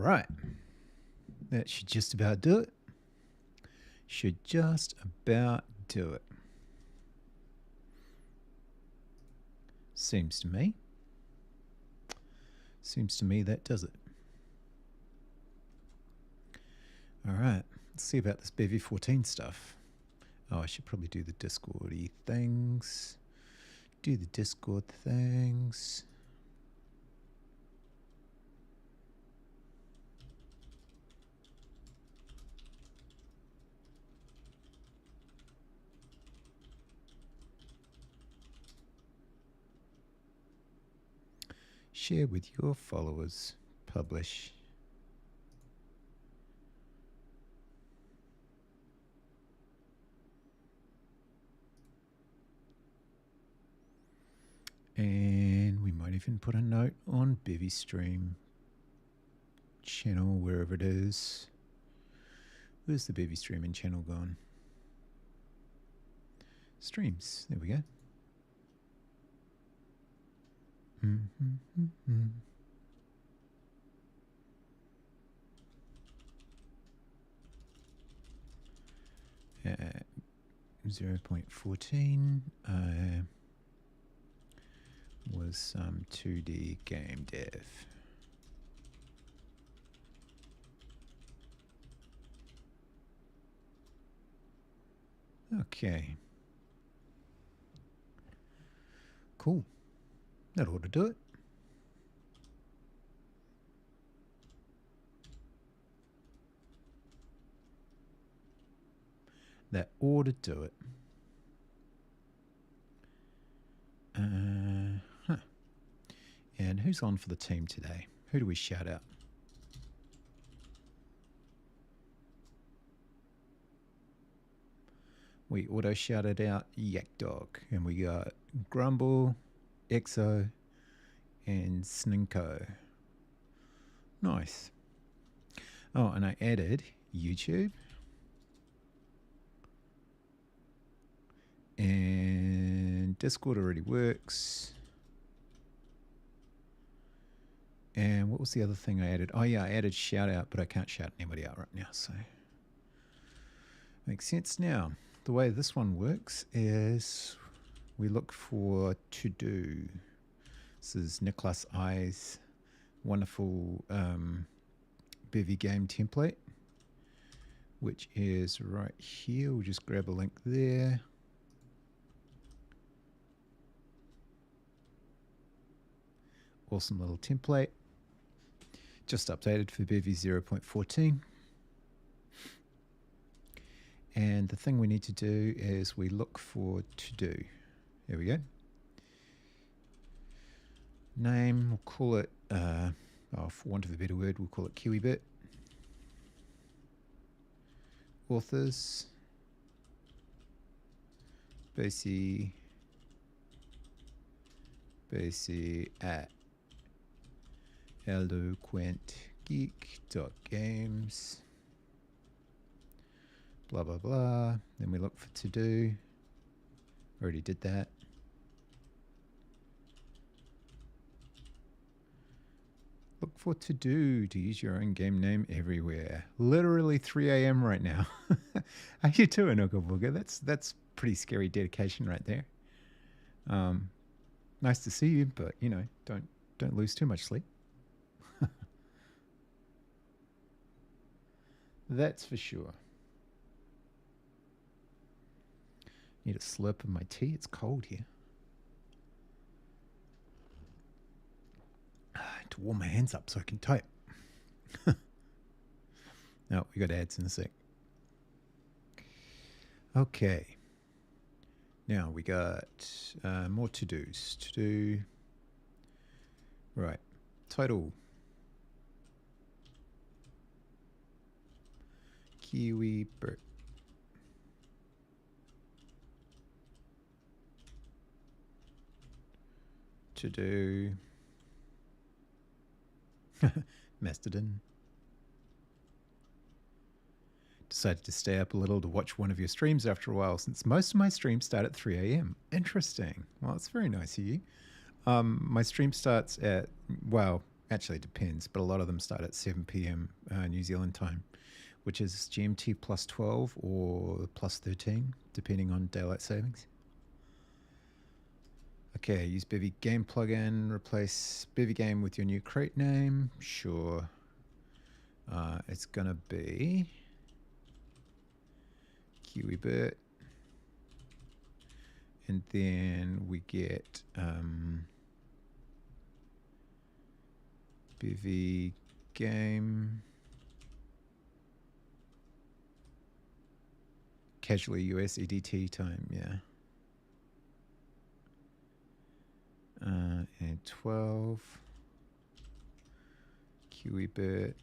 right. That should just about do it. Should just about do it. Seems to me. Seems to me that does it. All right. Let's see about this Bevy 14 stuff. Oh, I should probably do the Discord-y things. Do the Discord things. Share with your followers. Publish. And we might even put a note on Bevy Stream channel, wherever it is. Where's the Bevy streaming channel gone? Streams. There we go. Mm-hmm. 0.14 was some 2D game dev. Okay. Cool. That ought to do it. That ought to do it. And who's on for the team today? Who do we shout out? We auto shouted out Yak Dog, and we got Grumble, Exo, and Sninko. Nice. Oh, and I added YouTube. And Discord already works. And what was the other thing I added? Oh yeah, I added shout out, but I can't shout anybody out right now, so makes sense now. The way this one works is we look for to do. This is Niklas I's wonderful Bevy game template, which is right here. We'll just grab a link there. Awesome little template. Just updated for Bevy 0.14. And the thing we need to do is we look for to do. There we go. Name, we'll call it, for want of a better word, we'll call it KiwiBit. Authors. Bevy at eloquentgeek.games. Blah, blah, blah. Then we look for to do. Already did that. Look for to do to use your own game name everywhere. Literally 3 a.m. right now. How you doing, Ooga Booga? That's pretty scary dedication right there. Nice to see you, but you know, don't lose too much sleep. That's for sure. Need a slurp of my tea. It's cold here. To warm my hands up so I can type. No, we got ads in a sec. Okay. Now we got more to-dos. To do. Right. Title. KiwiBit. To do. Mastodon. Decided to stay up a little to watch one of your streams after a while, since most of my streams start at 3 a.m. Interesting. Well, it's very nice of you. My stream starts at, well, Actually, it depends, but a lot of them start at 7 p.m. New Zealand time, which is GMT plus 12 or plus 13, depending on daylight savings. Okay, use Bevy game plugin, replace Bevy game with your new crate name. Sure. It's gonna be KiwiBert. And then we get Bevy game casually US EDT time, yeah. And 12 KiwiBert.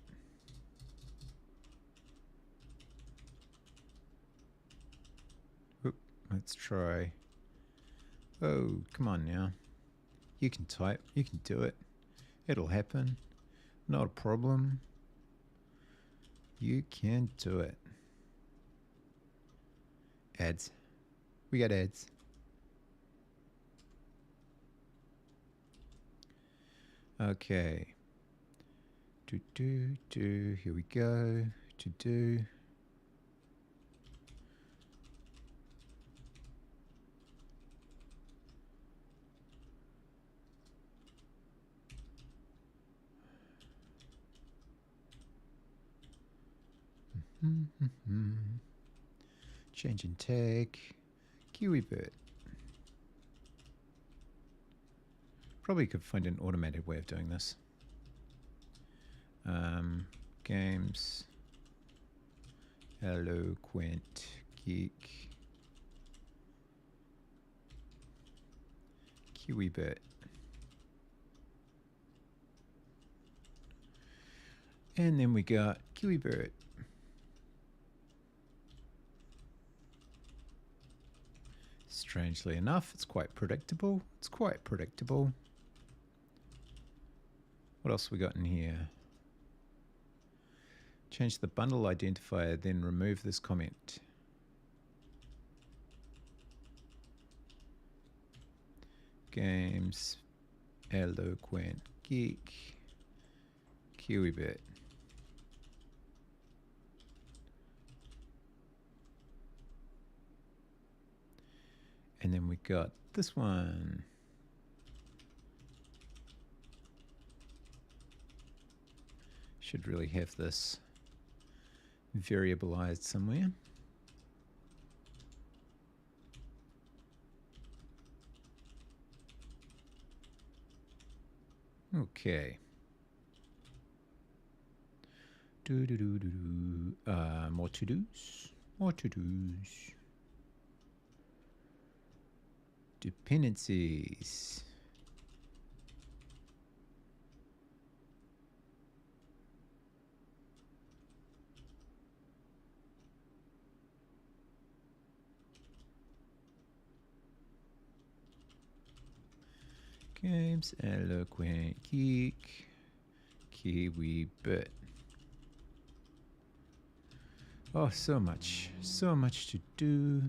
Oop, let's try. Oh, come on now. You can type, you can do it. It'll happen. Not a problem. You can do it. Ads. We got ads. Okay. Here we go. To do. Change in tag. KiwiBert. Probably could find an automated way of doing this. Games. Eloquent Geek. KiwiBert. And then we got KiwiBert. Strangely enough, it's quite predictable. It's quite predictable. What else we got in here? Change the bundle identifier, then remove this comment. Games, Eloquent Geek, KiwiBert. And then we got this one. Should really have this variabilized somewhere. Okay. More to-dos. More to-dos. Dependencies. Games, Eloquent Geek, KiwiBert. Oh, so much to do.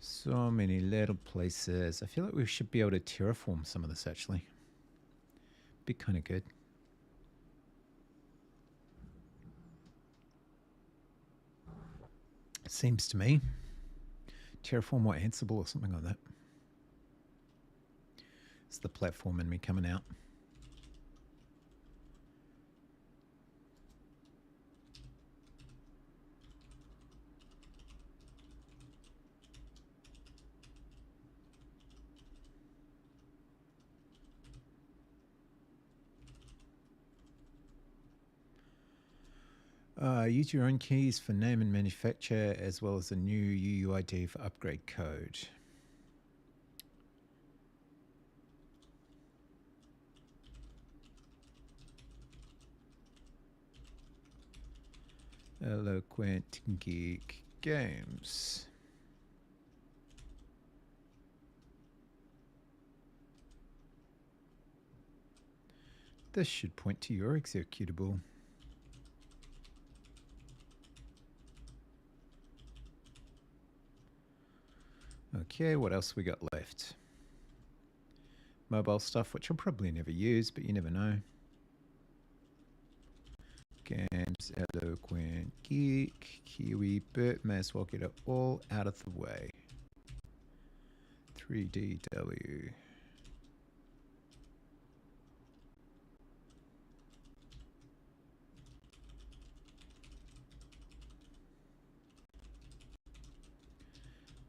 So many little places. I feel like we should be able to terraform some of this actually. Be kind of good. Seems to me. Terraform or Ansible or something like that. It's the platform in me coming out. Use your own keys for name and manufacture, as well as a new UUID for upgrade code. Eloquent Geek Games. This should point to your executable. Okay, what else we got left? Mobile stuff, which I'll probably never use, but you never know. Games, Eloquent, Geek, Kiwi, Bert, may as well get it all out of the way. 3DW.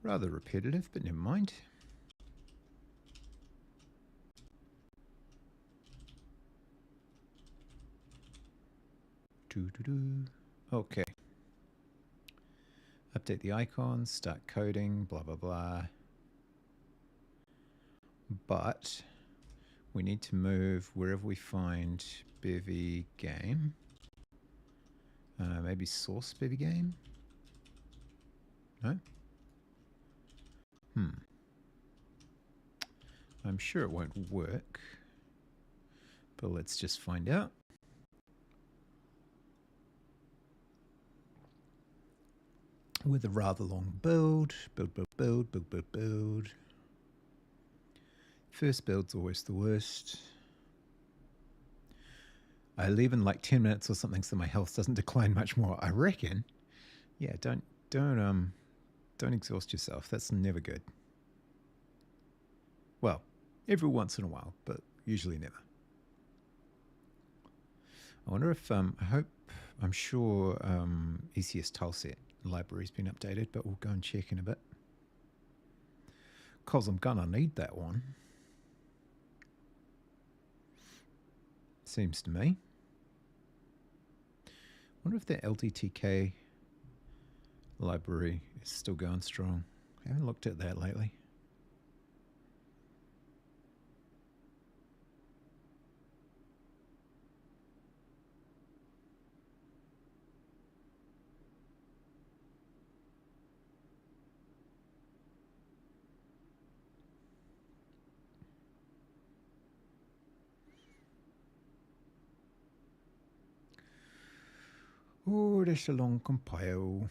Rather repetitive, but never mind. Okay. Update the icons, start coding, blah, blah, blah. But we need to move wherever we find Bevy game. Maybe source Bevy game? No? I'm sure it won't work, but let's just find out. With a rather long build. Build. First build's always the worst. I leave in like 10 minutes or something so my health doesn't decline much more, I reckon. Yeah, don't exhaust yourself. That's never good. Well, every once in a while, but usually never. I wonder if I'm sure ECS tileset library's been updated, but we'll go and check in a bit. Cause I'm gonna need that one. Seems to me. Wonder if the LTTK library is still going strong. I haven't looked at that lately. Oh, that's a long compile.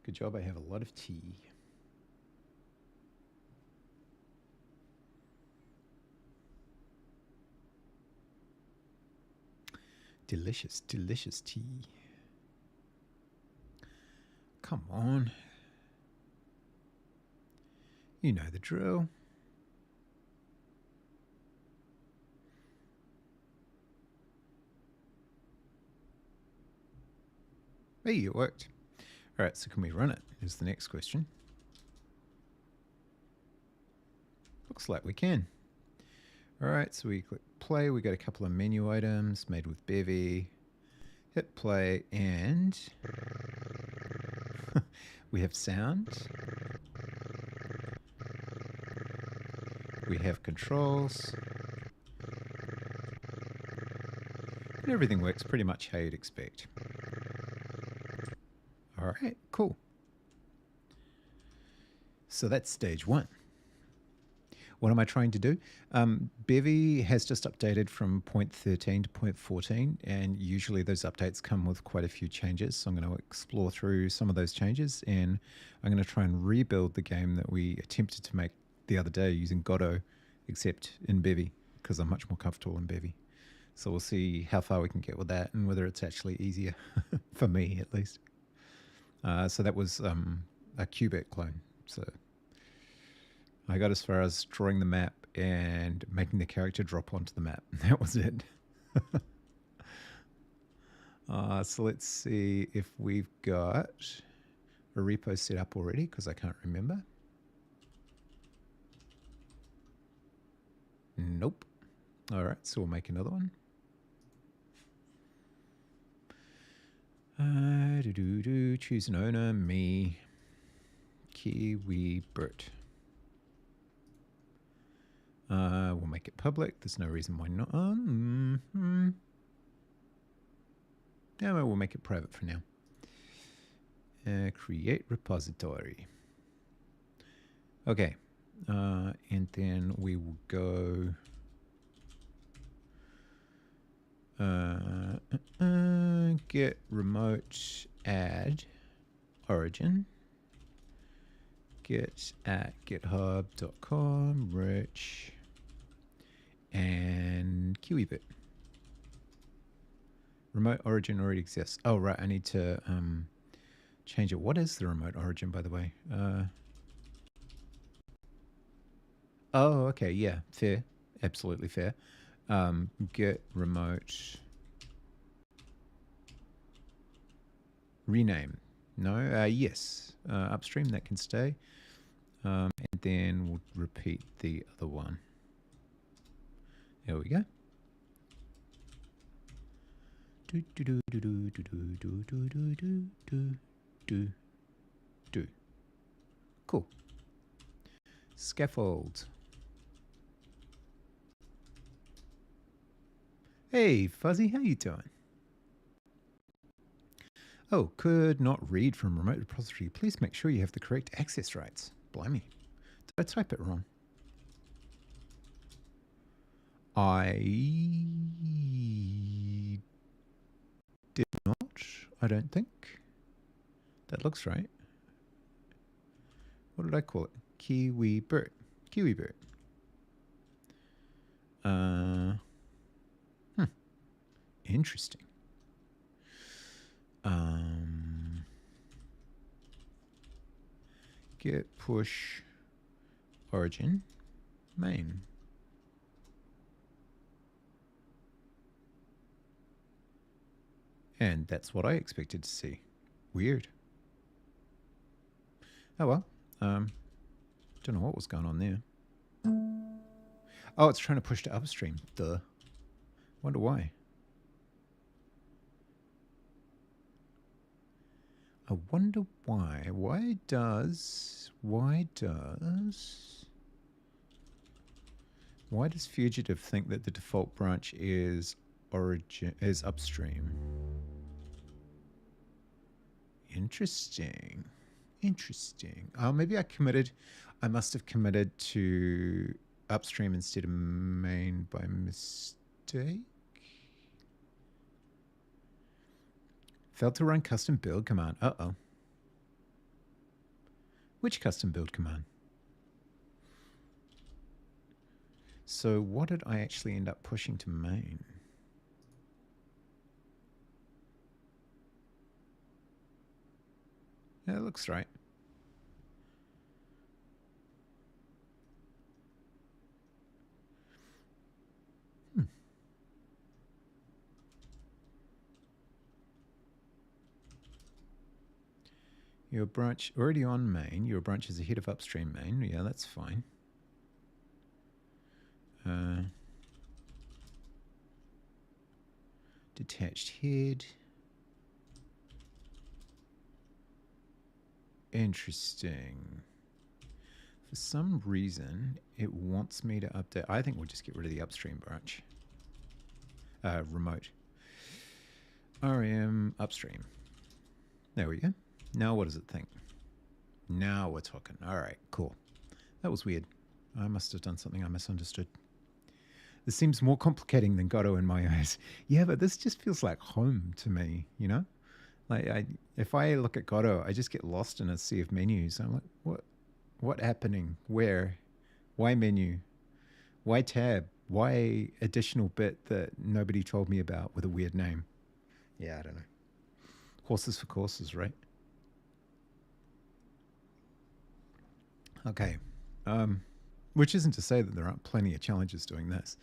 Good job, I have a lot of tea. Delicious, delicious tea. Come on. You know the drill. Hey, it worked. All right, so can we run it? Is the next question. Looks like we can. All right, so we click play. We got a couple of menu items made with Bevy. Hit play and we have sound. We have controls. And everything works pretty much how you'd expect. All right, cool. So that's stage one. What am I trying to do? Bevy has just updated from 0.13 to 0.14, and usually those updates come with quite a few changes. So I'm going to explore through some of those changes, and I'm going to try and rebuild the game that we attempted to make the other day using Godot, except in Bevy, because I'm much more comfortable in Bevy. So we'll see how far we can get with that and whether it's actually easier, for me at least. So that was a Qbit clone. So I got as far as drawing the map and making the character drop onto the map. That was it. So let's see if we've got a repo set up already, because I can't remember. Nope. All right, so we'll make another one. Choose an owner, me, Kiwi, Bert. We'll make it public. There's no reason why not. No, we'll make it private for now. Create repository. Okay. And then we will go get remote add origin. Get at github.com, rich, and kiwibit. Remote origin already exists. Oh, right. I need to change it. What is the remote origin, by the way? Oh, okay. Yeah, fair. Absolutely fair. Get remote rename. No, yes. Upstream, that can stay. And then we'll repeat the other one. There we go. Cool. Scaffold. Hey, Fuzzy, how you doing? Oh, could not read from remote repository. Please make sure you have the correct access rights. Blimey. Did I type it wrong? I did not, I don't think. That looks right. What did I call it? Kiwibit. Kiwibit. Interesting. Git push origin main. And that's what I expected to see. Weird. Oh well. Don't know what was going on there. Oh, it's trying to push to upstream. Duh. Wonder why. I wonder why. Why does Fugitive think that the default branch is upstream? Interesting. Interesting. Oh, maybe I must have committed to upstream instead of main by mistake. Failed to run custom build command. Uh-oh. Which custom build command? So what did I actually end up pushing to main? Yeah, it looks right. Your branch already on main. Your branch is ahead of upstream main. Yeah, that's fine. Detached head. Interesting. For some reason, it wants me to update. I think we'll just get rid of the upstream branch. Remote. RM upstream. There we go. Now what does it think? Now we're talking. All right, cool. That was weird. I must have done something I misunderstood. This seems more complicating than Godot in my eyes. Yeah, but this just feels like home to me, you know? Like if I look at Godot, I just get lost in a sea of menus. I'm like, what happening? Where? Why menu? Why tab? Why additional bit that nobody told me about with a weird name? Yeah, I don't know. Horses for courses, right? Okay. Which isn't to say that there aren't plenty of challenges doing this.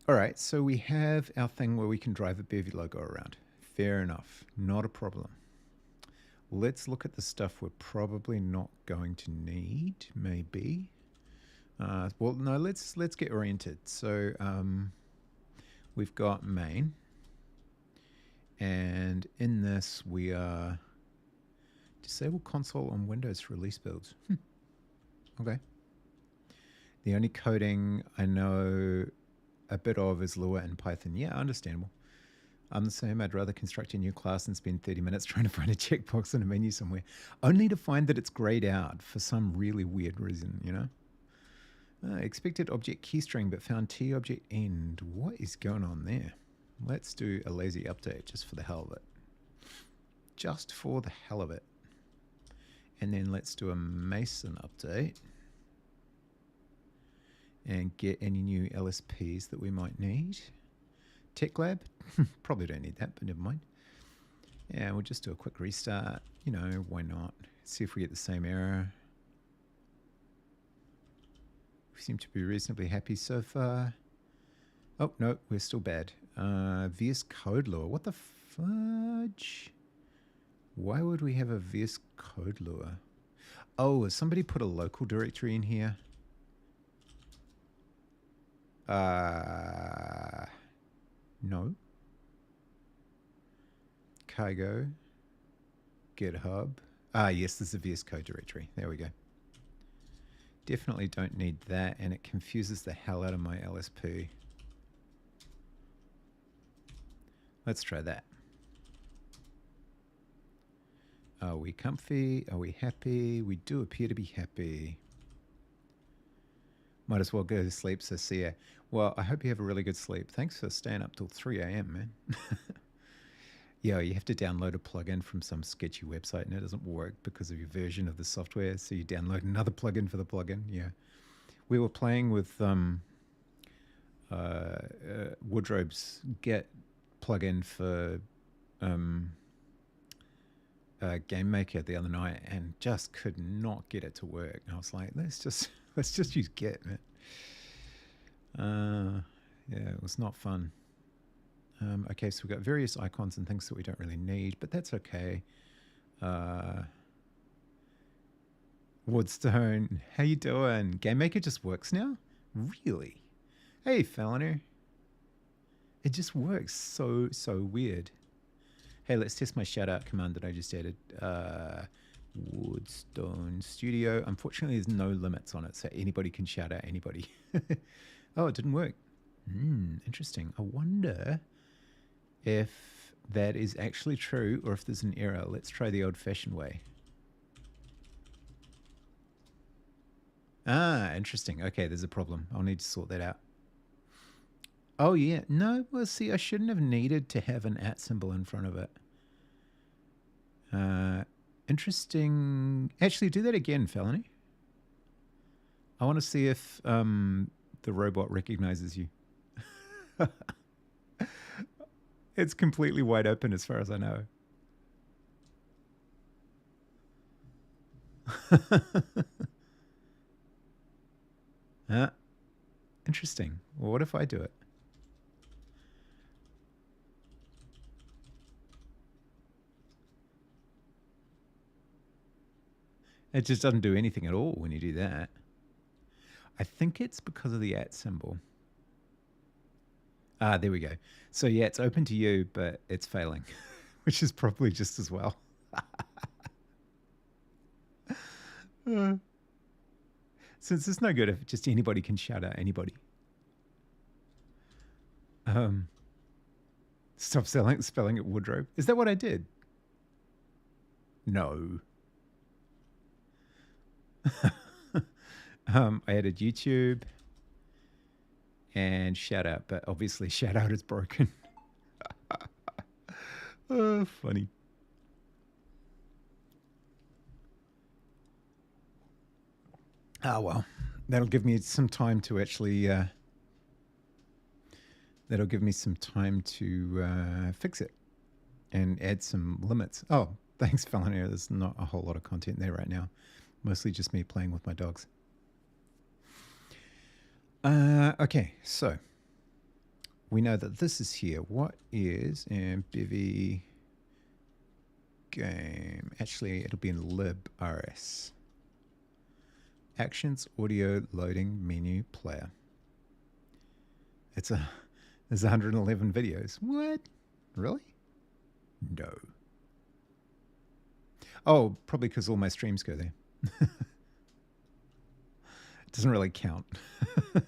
All right, so we have our thing where we can drive a Bevy logo around. Fair enough, not a problem. Let's look at the stuff we're probably not going to need, maybe. Well, no, let's get oriented. So we've got main. And in this, we are disable console on Windows release builds. Okay. The only coding I know a bit of is Lua and Python. Yeah, understandable. I'm the same. I'd rather construct a new class than spend 30 minutes trying to find a checkbox in a menu somewhere, only to find that it's grayed out for some really weird reason, you know? Expected object keystring, but found T object end. What is going on there? Let's do a lazy update just for the hell of it. Just for the hell of it. And then let's do a Mason update and get any new LSPs that we might need. Tech Lab, probably don't need that, but never mind. Yeah, we'll just do a quick restart. You know, why not? See if we get the same error. We seem to be reasonably happy so far. Oh, no, we're still bad. VS Code Lure. What the fudge? Why would we have a VS Code Lure? Oh, has somebody put a local directory in here? No. Cargo. GitHub. Yes, there's a VS Code directory. There we go. Definitely don't need that, and it confuses the hell out of my LSP. Let's try that. Are we comfy? Are we happy? We do appear to be happy. Might as well go to sleep, so see ya. Well, I hope you have a really good sleep. Thanks for staying up till 3 a.m., man. Yeah, you have to download a plugin from some sketchy website and it doesn't work because of your version of the software. So you download another plugin for the plugin. Yeah. We were playing with Wardrobe's Get plugin for Game Maker the other night and just could not get it to work. And I was like, let's just use Get, man. Yeah, it was not fun. Okay, so we've got various icons and things that we don't really need, but that's okay. Woodstone, how you doing? Game Maker just works now? Really? Hey, Falliner. It just works so weird. Hey, let's test my shout out command that I just added. Woodstone Studio. Unfortunately, there's no limits on it, so anybody can shout out anybody. Oh, it didn't work. Interesting. I wonder if that is actually true or if there's an error. Let's try the old-fashioned way. Interesting. Okay, there's a problem. I'll need to sort that out. Oh, yeah. No, well, see, I shouldn't have needed to have an @ symbol in front of it. Interesting. Actually, do that again, Felony. I want to see if the robot recognizes you. It's completely wide open as far as I know. Interesting. Well, what if I do it? It just doesn't do anything at all when you do that. I think it's because of the @ symbol. There we go. So yeah, it's open to you, but it's failing, which is probably just as well. Since it's no good if just anybody can shout out anybody. Stop spelling it Woodrobe. Is that what I did? No. I added YouTube and shout out, but obviously shout out is broken. Oh, funny. Ah, well, that'll give me some time to actually, fix it and add some limits. Oh, thanks, Felonier. There's not a whole lot of content there right now. Mostly just me playing with my dogs. Okay, so we know that this is here. What is Bevy game? Actually, it'll be in librs. Actions, audio, loading, menu, player. There's 111 videos. What? Really? No. Oh, probably because all my streams go there. It doesn't really count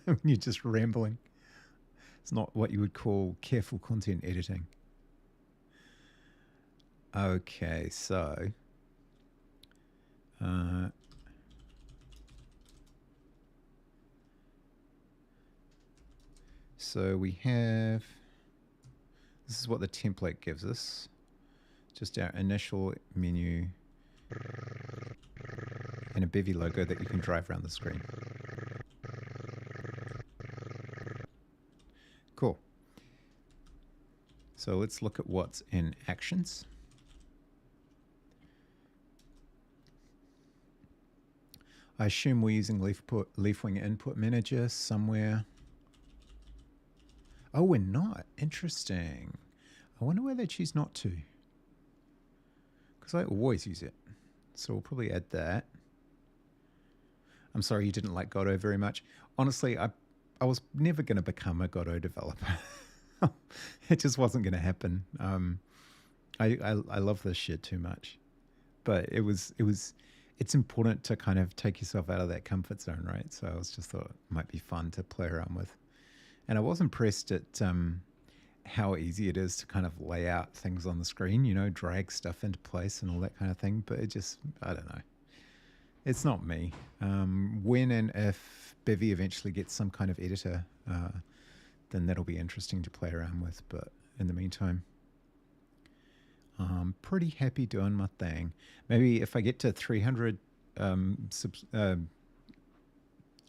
when you're just rambling. It's not what you would call careful content editing. Okay, so we have, this is what the template gives us. Just our initial menu and a Bevy logo that you can drive around the screen. Cool. So let's look at what's in actions. I assume we're using Leafwing Input Manager somewhere. Oh, we're not. Interesting. I wonder why they choose not to. Because I always use it. So we'll probably add that. I'm sorry you didn't like Godot very much. Honestly, I was never going to become a Godot developer. It just wasn't going to happen. I love this shit too much. But it's important to kind of take yourself out of that comfort zone, right? So I was just thought it might be fun to play around with. And I was impressed at how easy it is to kind of lay out things on the screen, you know, drag stuff into place and all that kind of thing. But it just, I don't know. It's not me. When and if Bevy eventually gets some kind of editor, then that'll be interesting to play around with. But in the meantime, I'm pretty happy doing my thing. Maybe if I get to 300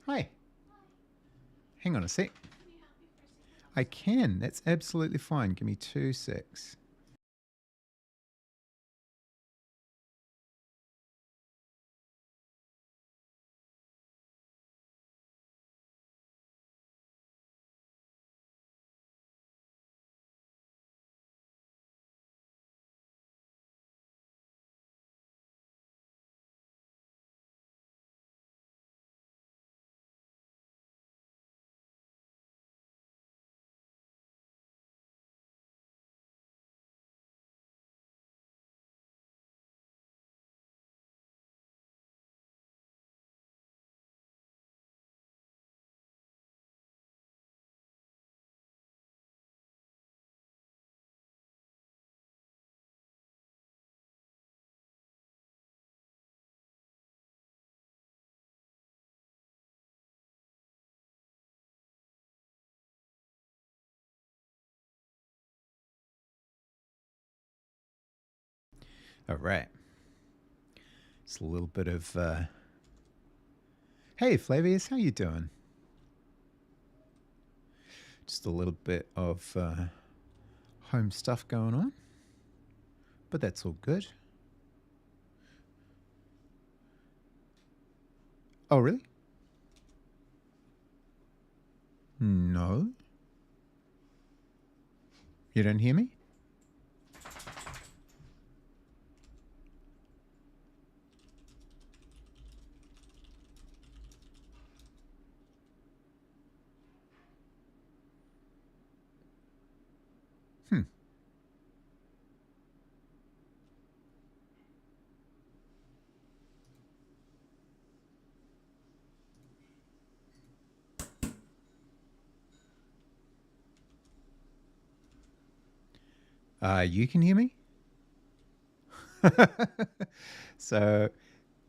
hi. Hang on a sec. I can. That's absolutely fine. Give me 2 secs. All right. Just a little bit of hey Flavius, how you doing? Just a little bit of home stuff going on, but that's all good. Oh, really? No. You don't hear me? Hmm. You can hear me? So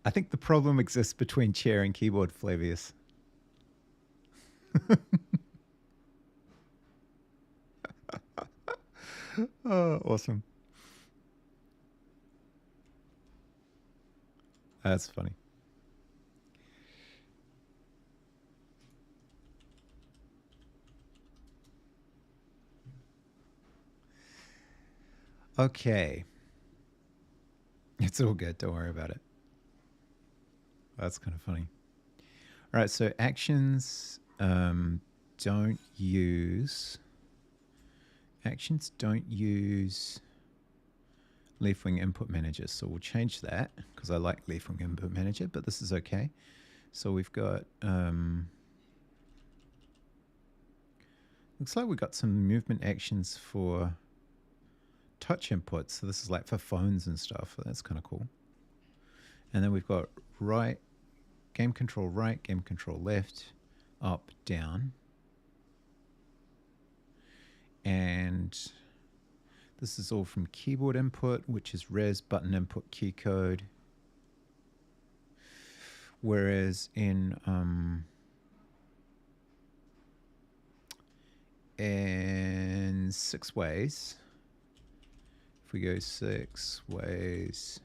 I think the problem exists between chair and keyboard, Flavius. Oh, awesome. That's funny. Okay. It's all good. Don't worry about it. That's kind of funny. All right. So actions don't use Leafwing Input Manager. So we'll change that because I like Leafwing Input Manager, but this is okay. So we've got looks like we've got some movement actions for touch inputs. So this is like for phones and stuff. That's kind of cool. And then we've got right, game control right, game control left, up, down. And This is all from keyboard input, which is res button input key code. Whereas in 6 ways, if we go 6 ways,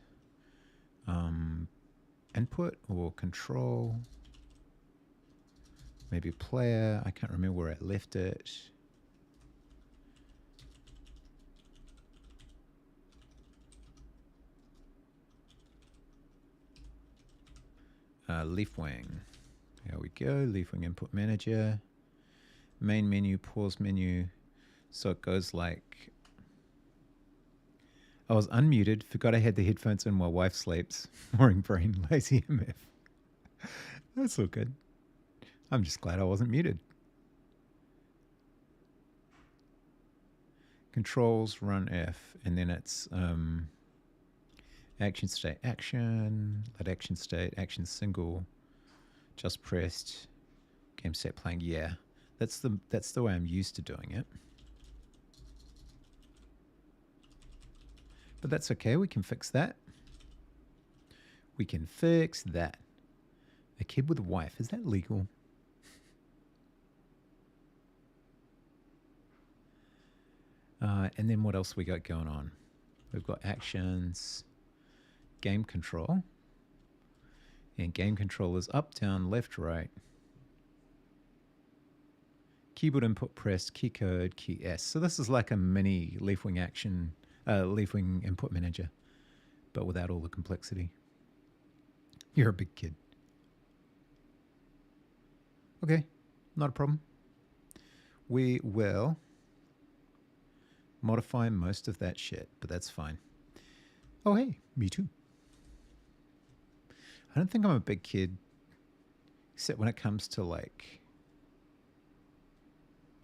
input or control, maybe player, I can't remember where I left it. Leaf wing. There we go. Leaf wing input manager. Main menu, pause menu. So it goes like, I was unmuted, forgot I had the headphones in while wife sleeps. Boring brain, lazy MF. That's all good. I'm just glad I wasn't muted. Controls, run F, and then it's action state action, let action state, action single, just pressed, game state playing. Yeah, that's the way I'm used to doing it. But that's okay, we can fix that. We can fix that. A kid with a wife, is that legal? And then what else we got going on? We've got actions, game control. And game control is up, down, left, right. Keyboard input pressed, key code, key S. So this is like a mini leafwing action, leafwing input manager, but without all the complexity. You're a big kid. Okay, not a problem. We will modify most of that shit, but that's fine. Oh, hey, me too. I don't think I'm a big kid, except when it comes to like,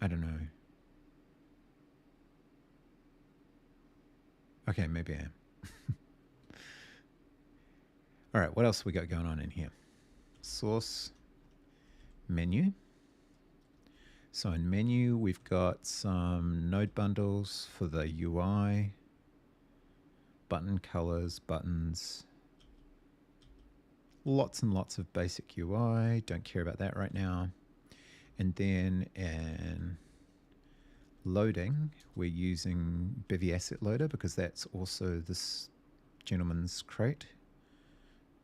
I don't know. Okay, maybe I am. All right, what else we got going on in here? Source, menu. So in menu, we've got some node bundles for the UI, button colors, buttons, lots and lots of basic UI. Don't care about that right now. And then in loading, we're using Bevy asset loader because that's also this gentleman's crate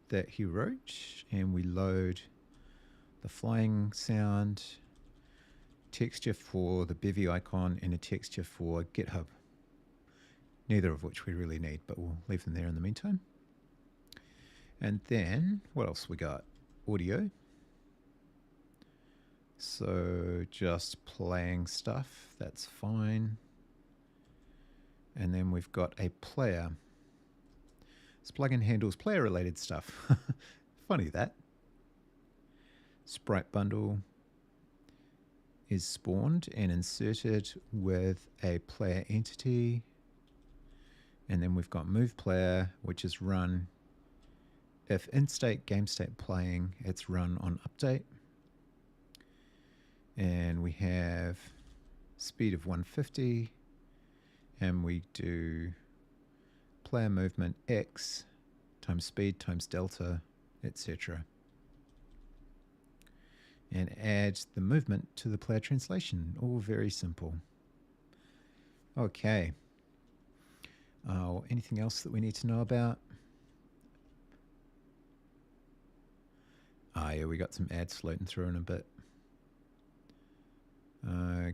that he wrote. And we load the flying sound, texture for the Bevy icon, and a texture for GitHub. Neither of which we really need, but we'll leave them there in the meantime. And then what else we got? Audio. So just playing stuff, that's fine. And then we've got a player. This plugin handles player related stuff. Funny that. Sprite bundle is spawned and inserted with a player entity. And then we've got move player, which is run. If in state, game state playing, it's run on update. And we have speed of 150. And we do player movement X times speed times delta, etc. And add the movement to the player translation. All very simple. Okay. Anything else that we need to know about? Yeah, we got some ads floating through in a bit.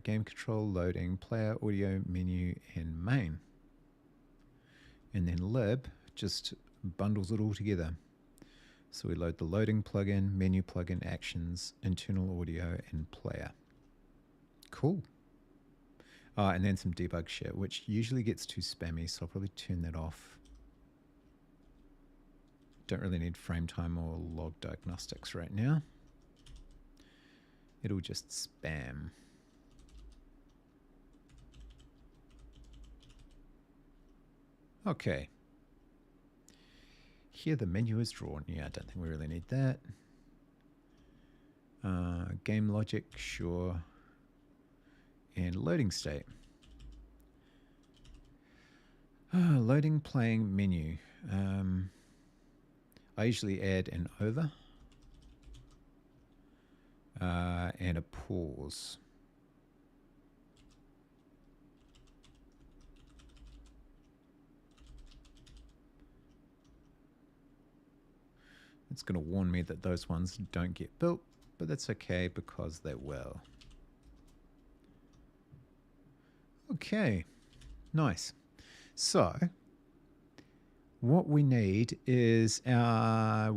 Game control, loading, player, audio, menu, and main. And then lib just bundles it all together. So we load the loading plugin, menu plugin, actions, internal audio, and player. Cool. And then some debug shit, which usually gets too spammy, so I'll probably turn that off. Don't really need frame time or log diagnostics right now. It'll just spam. Okay. Here the menu is drawn. Yeah, I don't think we really need that. Game logic, sure. And loading state. Loading playing menu. I usually add an over and a pause. It's going to warn me that those ones don't get built, but that's okay because they will. Okay, nice. So what we need is our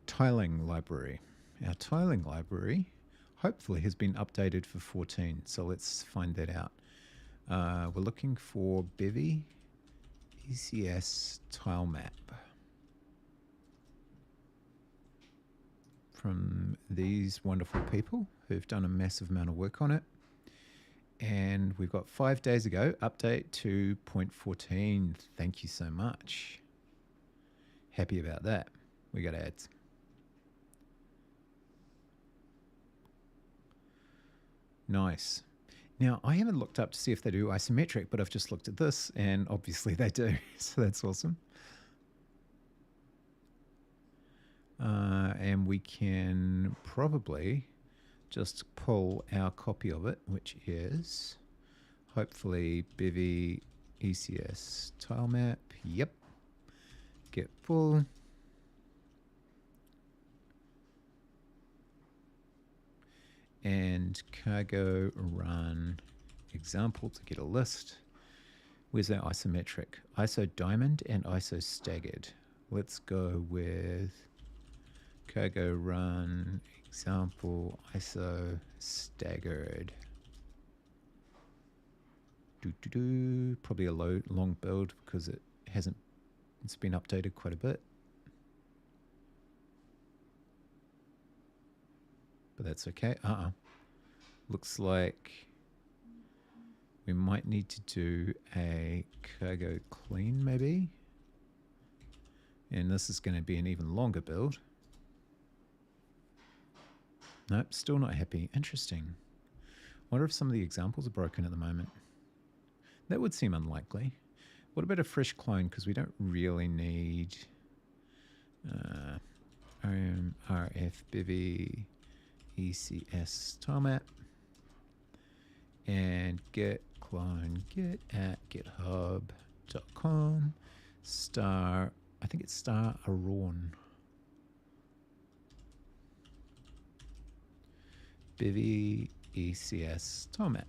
tiling library. Our tiling library hopefully has been updated for 14, so let's find that out. We're looking for Bevy ECS tile map from these wonderful people who've done a massive amount of work on it. And we've got 5 days ago, update 2.14. Thank you so much. Happy about that. We got ads. Nice. Now, I haven't looked up to see if they do isometric, but I've just looked at this, and obviously they do. So that's awesome. And we can probably just pull our copy of it, which is hopefully Bevy ECS tile map. Yep. Get full. And cargo run example to get a list. Where's our isometric? ISO diamond and ISO staggered. Let's go with cargo run example ISO staggered. Probably a long build because it's been updated quite a bit. But that's okay. Looks like we might need to do a cargo clean maybe. And this is going to be an even longer build. Nope, still not happy. Interesting. Wonder if some of the examples are broken at the moment. That would seem unlikely. What about a fresh clone? Because we don't really need RF Bevy ECS tile map. And get clone get at github.com star, I think it's star Aron. Bevy ECS tile map.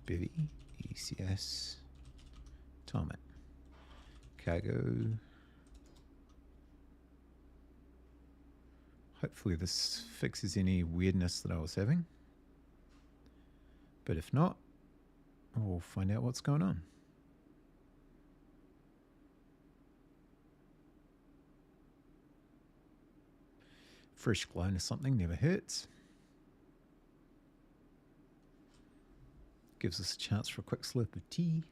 Bevy ECS tile map. Cargo. Hopefully this fixes any weirdness that I was having. But if not, we'll find out what's going on. Fresh clone or something never hurts. Gives us a chance for a quick slurp of tea.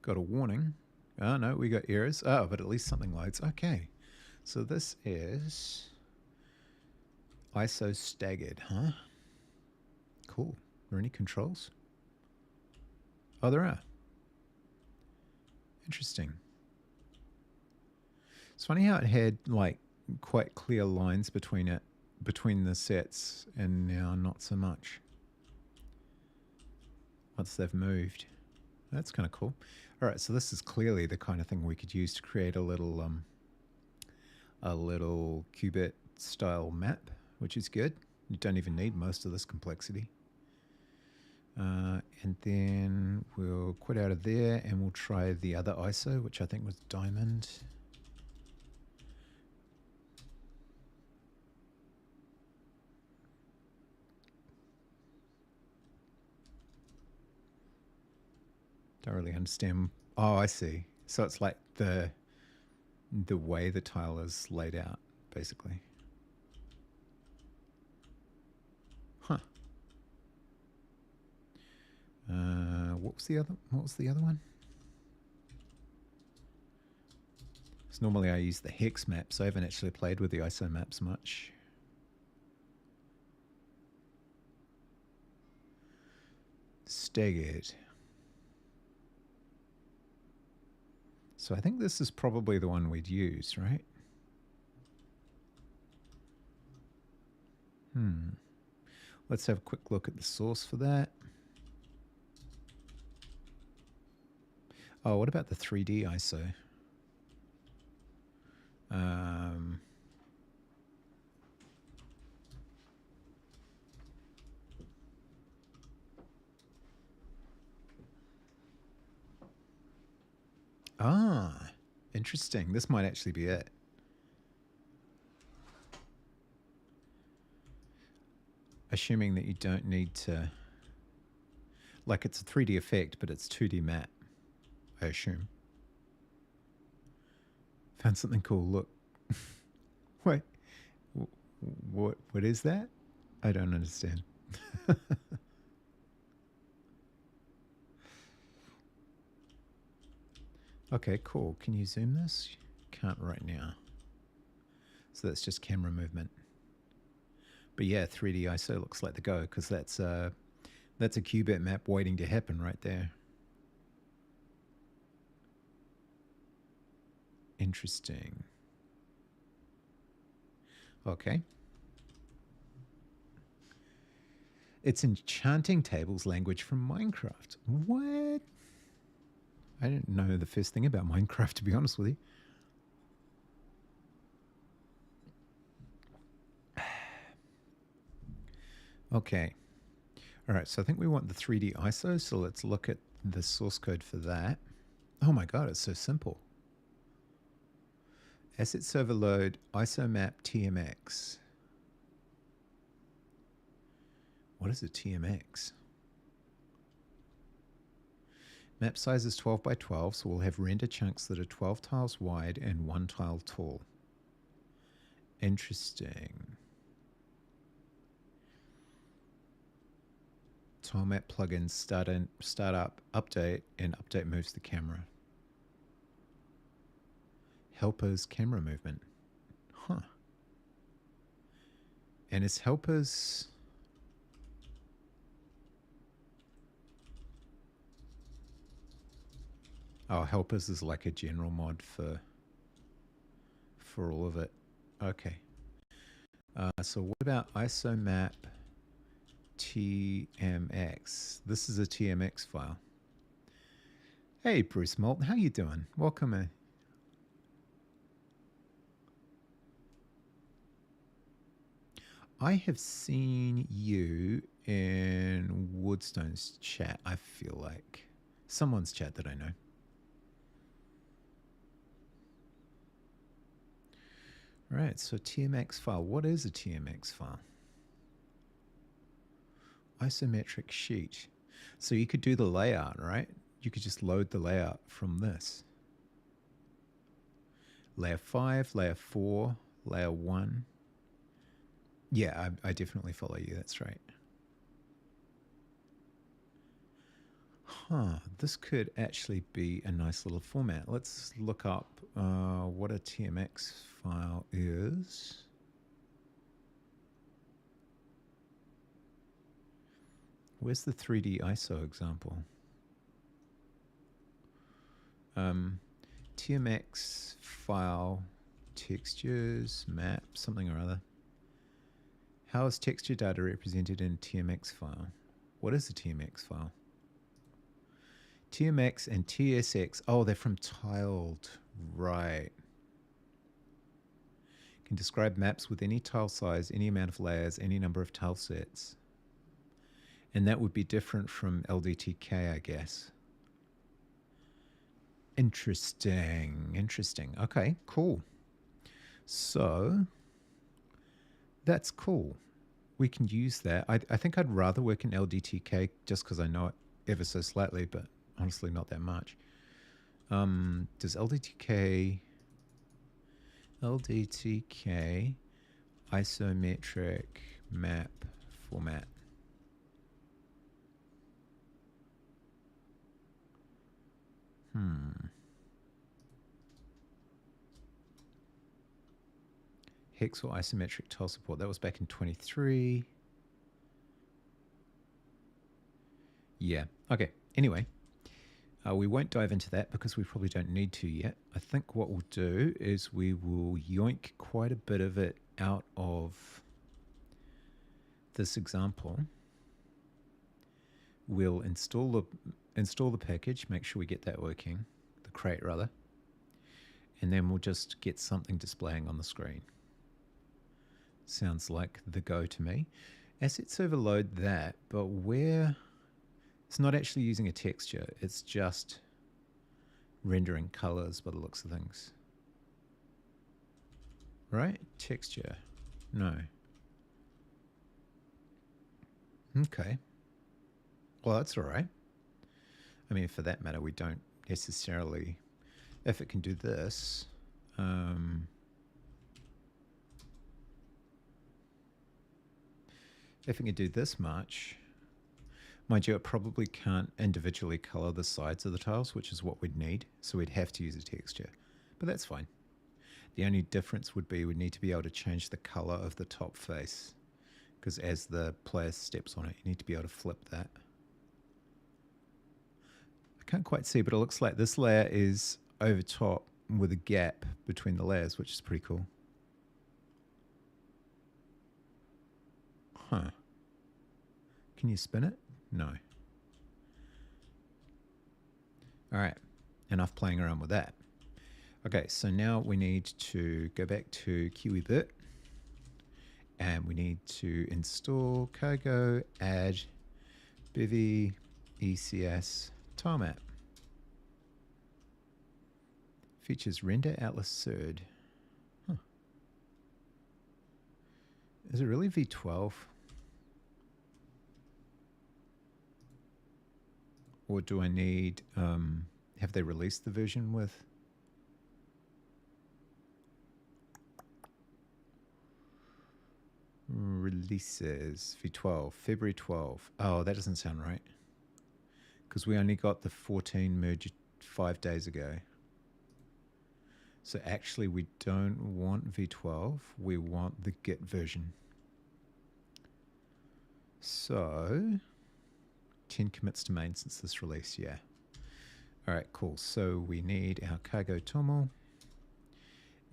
Got a warning. Oh no, we got errors. Oh, but at least something loads. Okay. So this is ISO staggered, huh? Cool. Are there any controls? Oh, there are. Interesting. It's funny how it had like quite clear lines between the sets, and now not so much once they've moved. That's kind of cool. All right, so this is clearly the kind of thing we could use to create a little qubit style map, which is good. You don't even need most of this complexity. And then we'll quit out of there and we'll try the other ISO, which I think was diamond. Don't really understand. Oh, I see. So it's like the way the tile is laid out, basically. Huh. What was the other one? Because normally I use the hex maps. I haven't actually played with the ISO maps much. Staggered. So I think this is probably the one we'd use, right? Let's have a quick look at the source for that. Oh, what about the 3D ISO? Interesting. This might actually be it. Assuming that you don't need to... Like, it's a 3D effect, but it's 2D map, I assume. Found something cool. Look. Wait. What is that? I don't understand. Okay, cool. Can you zoom this? Can't right now. So that's just camera movement. But yeah, 3D ISO looks like the go, because that's a qubit map waiting to happen right there. Interesting. Okay. It's enchanting tables language from Minecraft. What? I didn't know the first thing about Minecraft, to be honest with you. Okay. All right, so I think we want the 3D ISO, so let's look at the source code for that. Oh my god, it's so simple. Asset server load ISO map TMX. What is a TMX? Map size is 12 by 12, so we'll have render chunks that are 12 tiles wide and 1 tile tall. Interesting. Tile map plugin start up, update, and update moves the camera. Helper's camera movement. Huh. And is helpers... Oh, helpers is like a general mod for all of it. Okay. So what about ISO map TMX? This is a TMX file. Hey, Bruce Moulton, how you doing? Welcome. I have seen you in Woodstone's chat, I feel like. Someone's chat that I know. Right, so TMX file. What is a TMX file? Isometric sheet. So you could do the layout, right? You could just load the layout from this. Layer 5, layer 4, layer 1. Yeah, I definitely follow you. That's right. Huh, this could actually be a nice little format. Let's look up what a TMX file is. Where's the 3D ISO example? TMX file, textures, map, something or other. How is texture data represented in TMX file? What is a TMX file? TMX and TSX. Oh, they're from tiled. Right. Can describe maps with any tile size, any amount of layers, any number of tile sets. And that would be different from LDTK, I guess. Interesting. Interesting. Okay, cool. So that's cool. We can use that. I think I'd rather work in LDTK just because I know it ever so slightly, but honestly not that much. Does LDTK isometric map format? Hex or isometric tile support. That was back in 23. Yeah. Okay. Anyway, we won't dive into that because we probably don't need to yet. I think what we'll do is we will yoink quite a bit of it out of this example. We'll install the package, make sure we get that working, the crate rather, and then we'll just get something displaying on the screen. Sounds like the go to me. Assets overload that, but where it's not actually using a texture, it's just rendering colors by the looks of things. Right? Texture. No. Okay. Well, that's all right. I mean, for that matter, we don't necessarily, if it can do this, if it can do this much, mind you, it probably can't individually color the sides of the tiles, which is what we'd need. So we'd have to use a texture, but that's fine. The only difference would be we'd need to be able to change the color of the top face, because as the player steps on it, you need to be able to flip that. I can't quite see, but it looks like this layer is over top with a gap between the layers, which is pretty cool. Huh. Can you spin it? No. All right. Enough playing around with that. Okay, so now we need to go back to KiwiBit and we need to install cargo, add Bevy ECS tile map. Features render atlas SERD. Huh. Is it really V12? Or do I need, have they released the version with? Releases, V12, February 12. Oh, that doesn't sound right. Because we only got the 14 merge 5 days ago. So actually we don't want V12, we want the Git version. So 10 commits to main since this release, yeah. All right, cool. So we need our cargo toml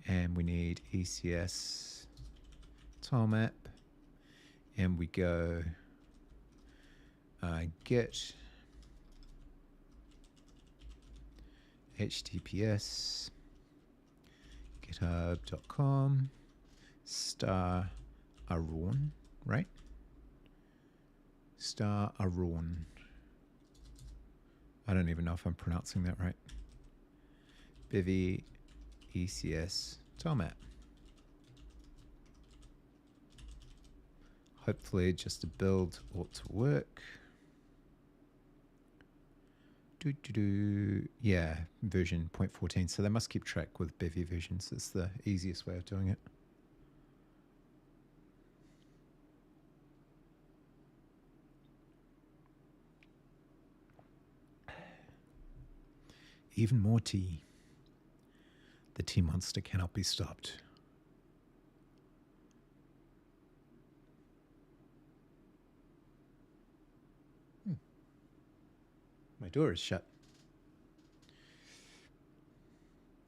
and we need ECS tile map, and we go git https github.com *aron, right? *aron. I don't even know if I'm pronouncing that right. Bevy ECS tile map. Hopefully just a build ought to work. Yeah, version 0.14. So they must keep track with Bevy versions. It's the easiest way of doing it. Even more tea. The tea monster cannot be stopped. My door is shut.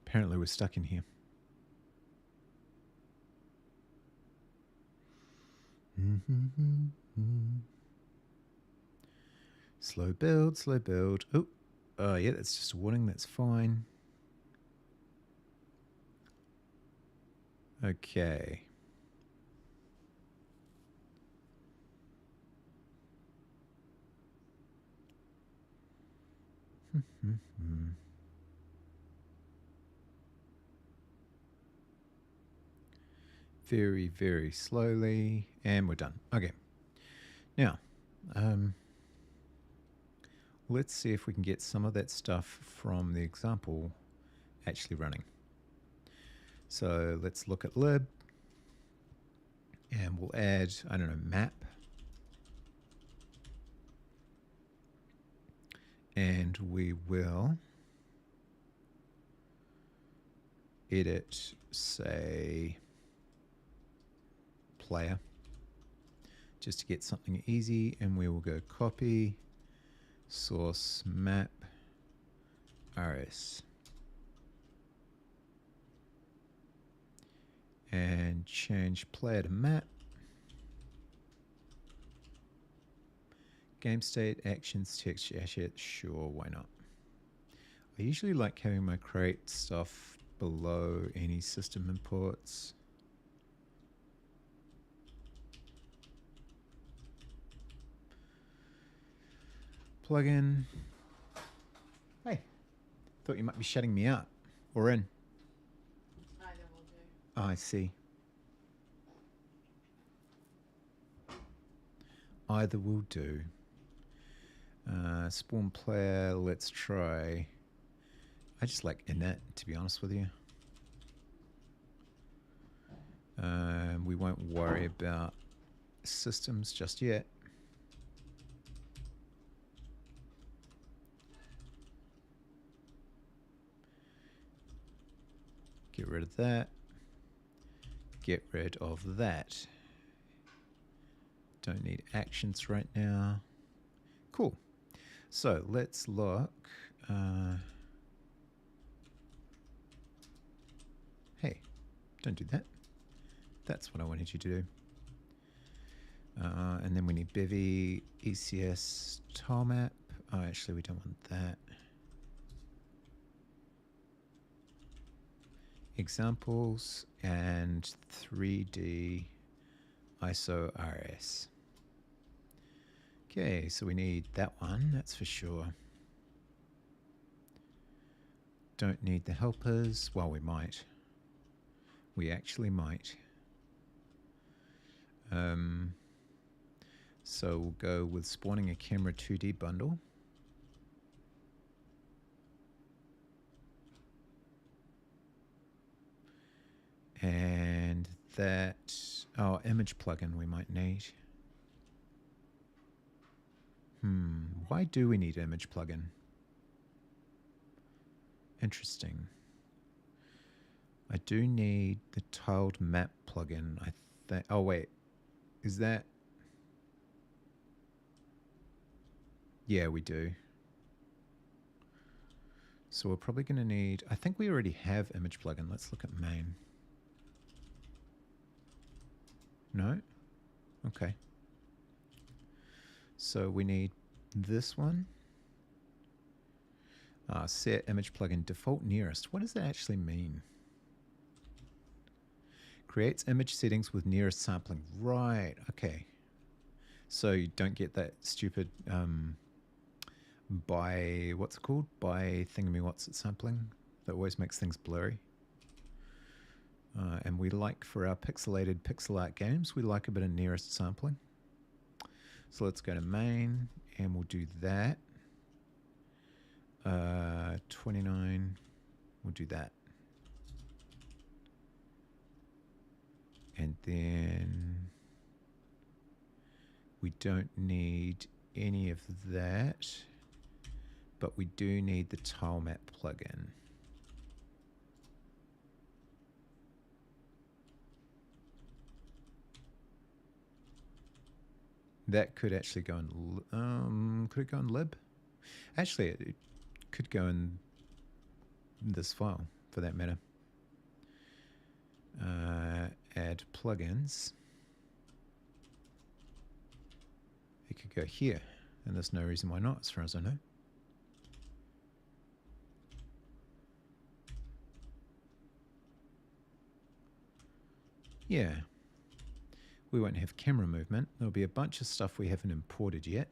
Apparently we're stuck in here. Slow build, slow build. Oh, yeah, that's just a warning. That's fine. Okay. Very, very slowly, and we're done. Okay. Now, let's see if we can get some of that stuff from the example actually running. So let's look at lib, and we'll add, I don't know, map. And we will edit, say, player, just to get something easy, and we will go copy, source map, rs, and change player to map, game state, actions, text, asset, sure, why not? I usually like having my crate stuff below any system imports. Plugin. Hey, thought you might be shutting me out or in. Either will do. Oh, I see. Either will do. Spawn player, let's try. I just like init, to be honest with you. We won't worry about systems just yet. Get rid of that. Get rid of that. Don't need actions right now. Cool. So let's look. Hey, don't do that. That's what I wanted you to do. And then we need Bevy, ECS, tile map. Oh, actually, we don't want that. Examples and 3D ISO RS. Okay, so we need that one, that's for sure. Don't need the helpers. Well, we might. We actually might. So we'll go with spawning a camera 2D bundle. And that, oh, image plugin we might need. Why do we need image plugin? Interesting. I do need the tiled map plugin. I think, oh wait, is that? Yeah, we do. So we're probably going to need, I think we already have image plugin. Let's look at main. No? Okay. So we need this one. Set image plugin default nearest. What does that actually mean? Creates image settings with nearest sampling. Right, okay. So you don't get that stupid by, what's it called? By thingamywhat's sampling that always makes things blurry. And we like, for our pixelated pixel art games, we like a bit of nearest sampling. So let's go to main and we'll do that. 29, we'll do that. And then we don't need any of that, but we do need the tile map plugin. That could actually go in, could it go in lib? Actually, it could go in this file for that matter. Add plugins. It could go here, and there's no reason why not, as far as I know. Yeah. We won't have camera movement. There'll be a bunch of stuff we haven't imported yet.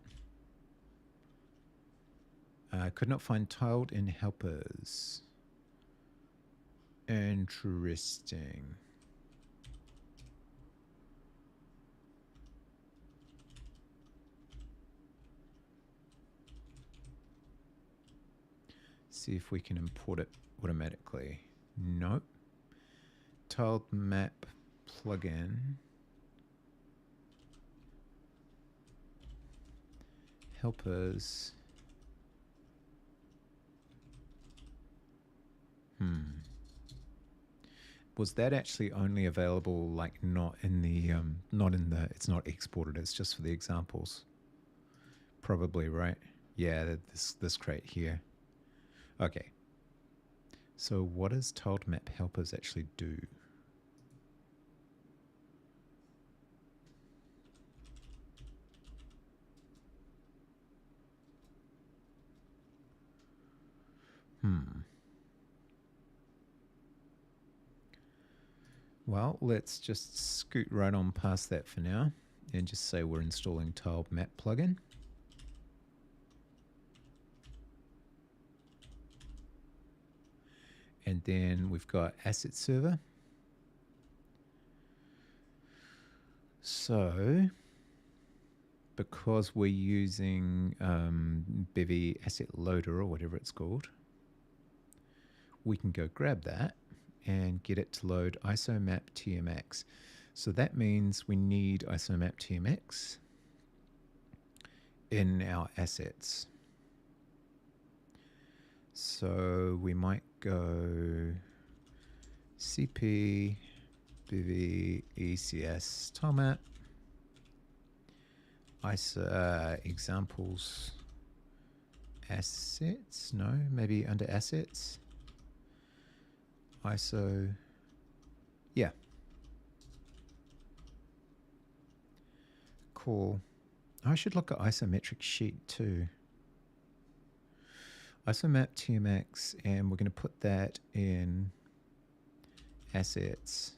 Could not find tiled in helpers. Interesting. See if we can import it automatically. Nope. Tiled map plugin. Helpers. Was that actually only available, like not in the, it's not exported, it's just for the examples? Probably, right? Yeah, this crate here. Okay. So what does tiled map helpers actually do? Well, let's just scoot right on past that for now and just say we're installing tiled map plugin. And then we've got asset server. So because we're using Bevy asset loader or whatever it's called, we can go grab that and get it to load isomap tmx. So that means we need isomap tmx in our assets. So we might go cp bevy ecs tilemap examples assets. No, maybe under assets. ISO. Yeah. Cool. I should look at isometric sheet too. Isomap tmx, and we're going to put that in assets.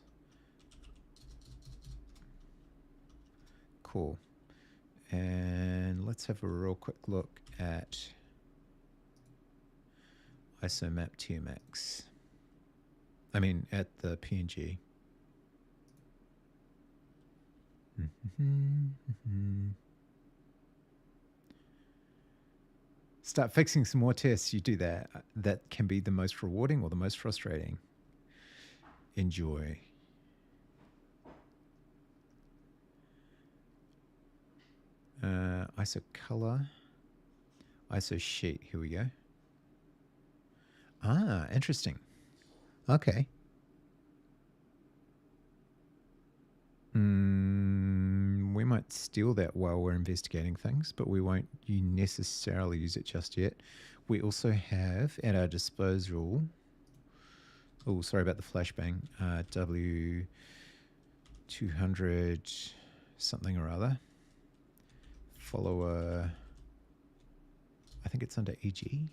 Cool. And let's have a real quick look at isomap tmx. I mean, at the PNG. Start fixing some more tests. You do that. That can be the most rewarding or the most frustrating. Enjoy. ISO color. ISO sheet. Here we go. Ah, interesting. Okay. We might steal that while we're investigating things, but we won't necessarily use it just yet. We also have at our disposal, oh, sorry about the flashbang, W200 something or other. Follower, I think it's under EG.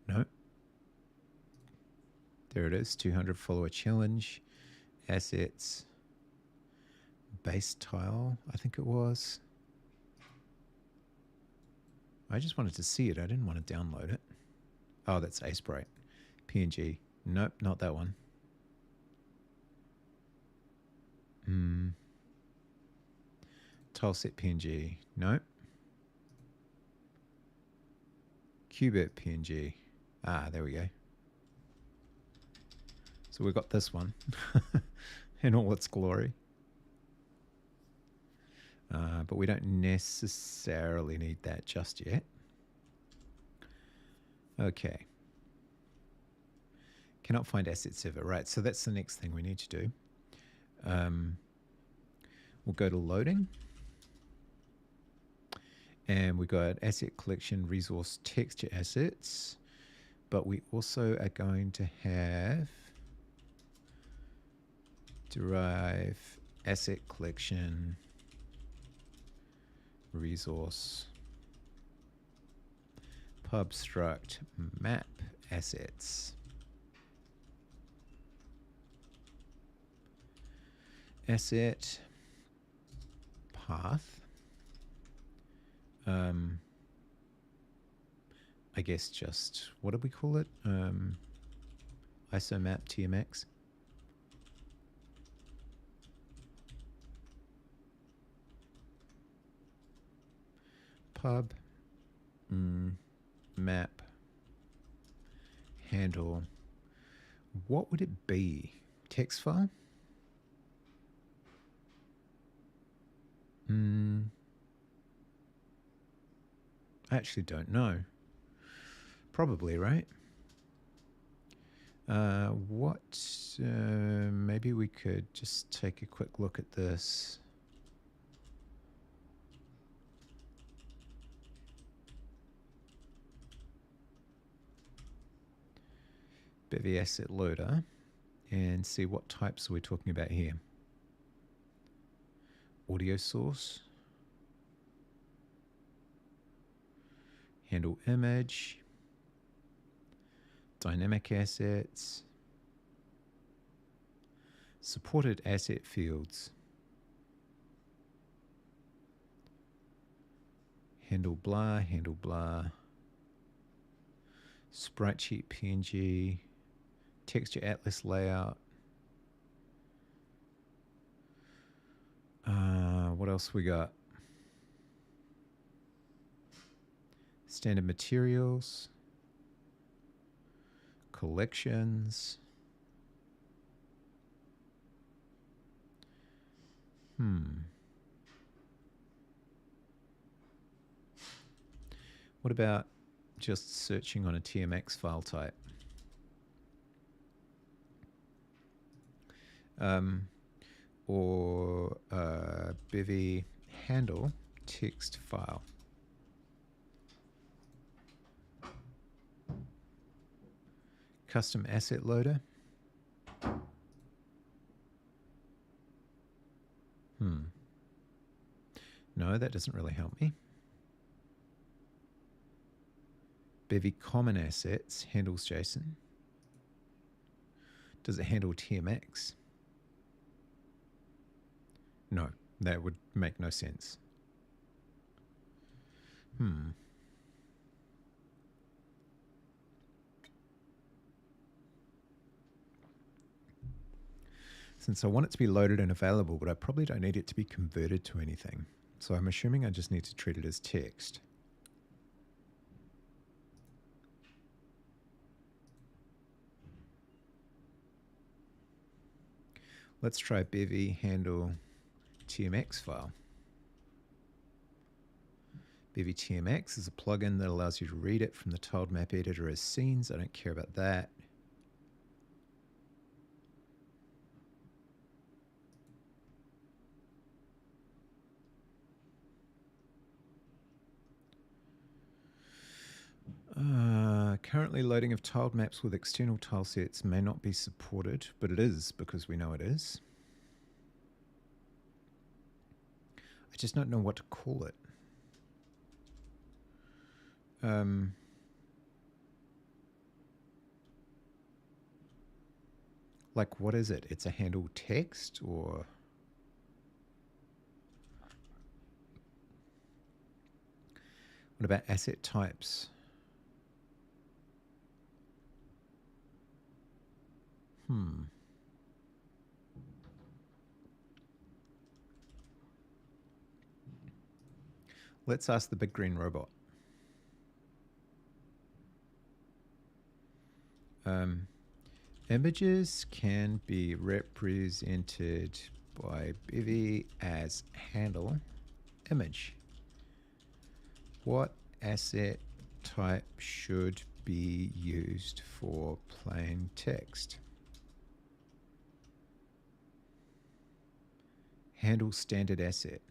No. There it is, 200 follower challenge, assets, base tile, I think it was. I just wanted to see it. I didn't want to download it. Oh, that's Asebright. PNG. Nope, not that one. Tileset PNG. Nope. Qubit PNG. Ah, there we go. So we've got this one in all its glory. But we don't necessarily need that just yet. Okay. Cannot find asset server. Right, so that's the next thing we need to do. We'll go to loading. And we got asset collection, resource, texture assets. But we also are going to have derive asset collection, resource, pub struct map assets. Asset path. I guess just, what did we call it? Isomap TMX. Pub, map, handle. What would it be? Text file? I actually don't know. Probably, right? Maybe we could just take a quick look at this. Bevy asset loader and see what types we're talking about here. Audio source, handle image, dynamic assets, supported asset fields, handle blah, sprite sheet PNG, texture atlas layout. What else we got? Standard materials, collections. What about just searching on a TMX file type? Or Bevy handle text file. Custom asset loader. No, that doesn't really help me. Bevy common assets handles JSON. Does it handle TMX? No, that would make no sense. Since I want it to be loaded and available, but I probably don't need it to be converted to anything. So I'm assuming I just need to treat it as text. Let's try Bevy handle TMX file. Bevy TMX is a plugin that allows you to read it from the tiled map editor as scenes. I don't care about that. Currently loading of tiled maps with external tile sets may not be supported, but it is because we know it is. I just don't know what to call it. Like, what is it? It's a handle text, or... What about asset types? Let's ask the big green robot. Images can be represented by Bevy as handle image. What asset type should be used for plain text? Handle standard asset.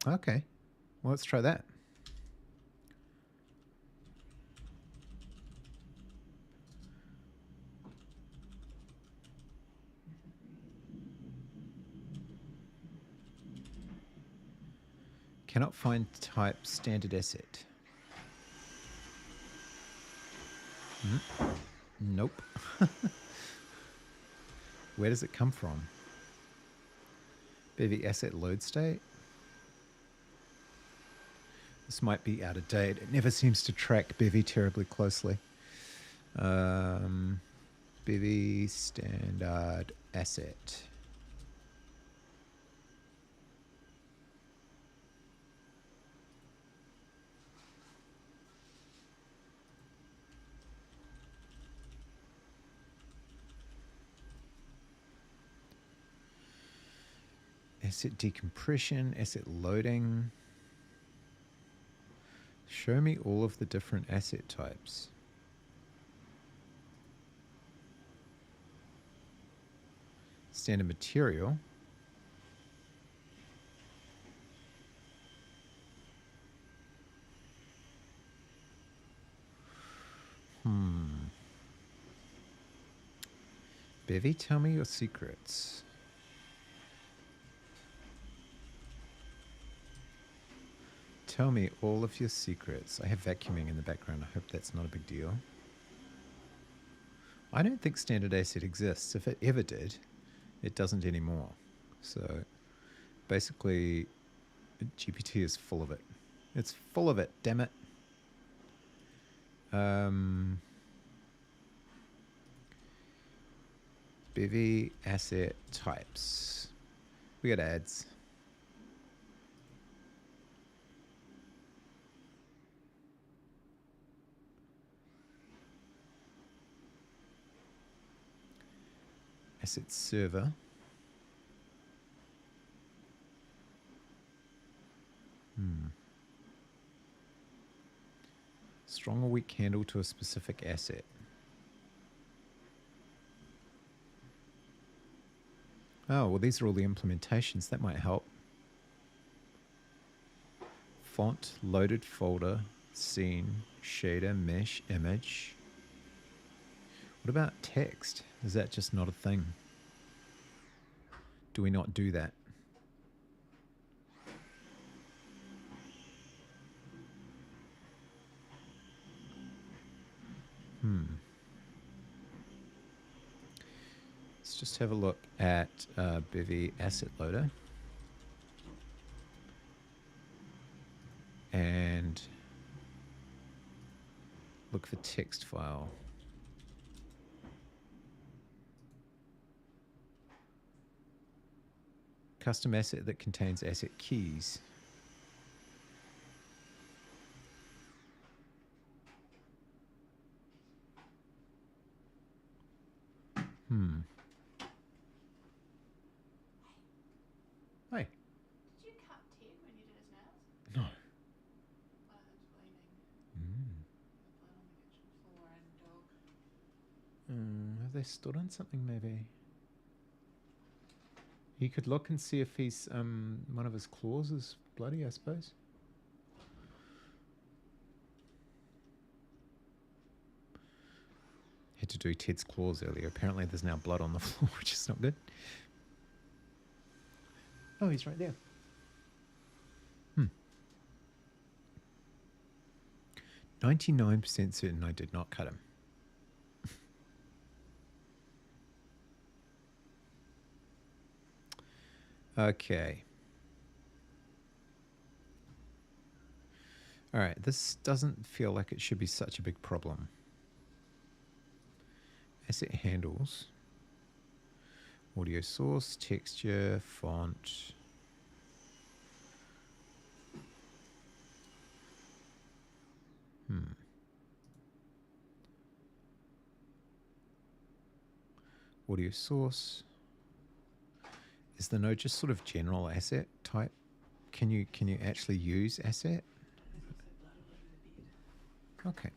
Okay, well, let's try that. Cannot find type standard asset. Nope. Where does it come from? Bevy asset load state. This might be out of date. It never seems to track Bevy terribly closely. Bevy standard asset. Asset decompression, asset loading. Show me all of the different asset types. Standard material. Bevy, tell me your secrets. Tell me all of your secrets. I have vacuuming in the background. I hope that's not a big deal. I don't think standard asset exists. If it ever did, it doesn't anymore. So basically, GPT is full of it. It's full of it, damn it. Bevy asset types. We got ads. Asset server. Strong or weak handle to a specific asset. Oh, well, these are all the implementations. That might help. Font, loaded folder, scene, shader, mesh, image. What about text? Is that just not a thing? Do we not do that? Let's just have a look at Bevy Asset Loader. And look for text file. Custom asset that contains asset keys. Hey. Did you cut Ted when you did his nails? No. Oh, it was bleeding. The blood on the kitchen floor and dog. Have they stood on something maybe? You could look and see if he's one of his claws is bloody, I suppose. Had to do Ted's claws earlier. Apparently there's now blood on the floor, which is not good. Oh, he's right there. 99% certain I did not cut him. Okay. All right, this doesn't feel like it should be such a big problem. Asset handles. Audio source, texture, font. Audio source. Is the node just sort of general asset type? Can you actually use asset? Okay.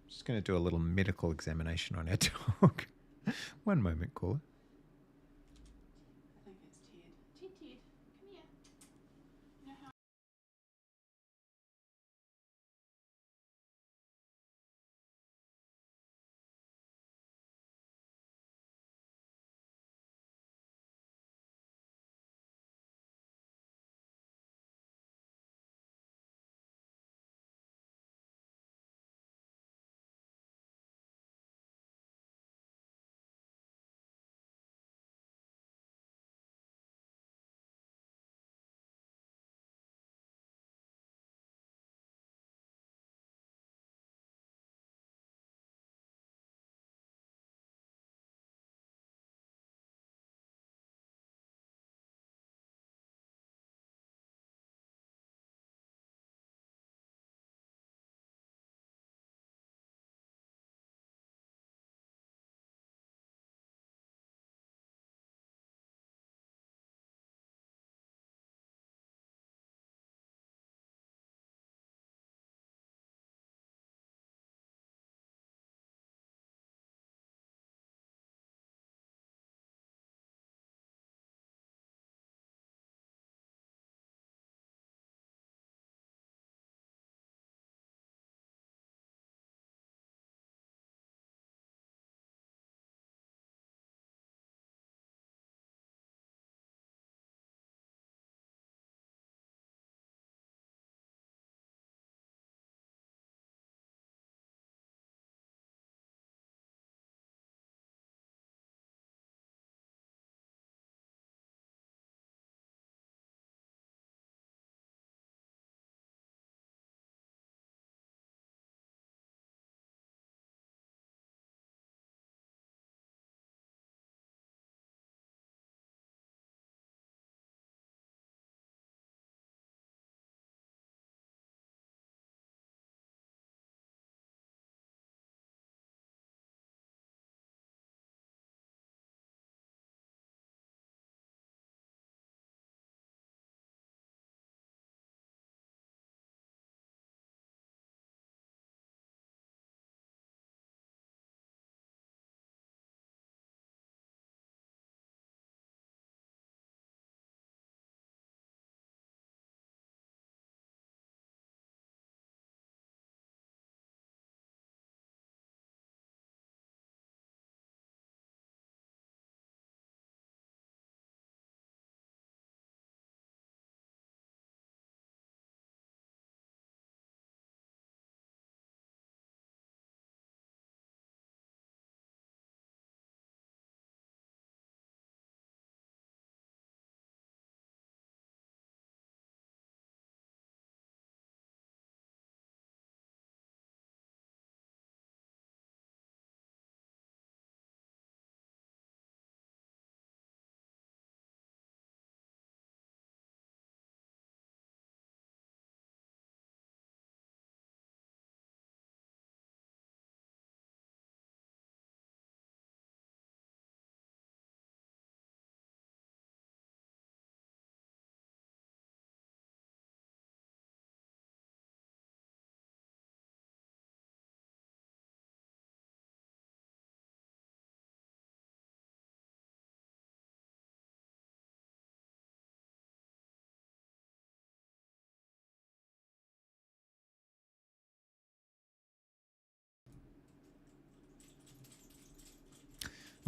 Just going to do a little medical examination on our dog. One moment, caller.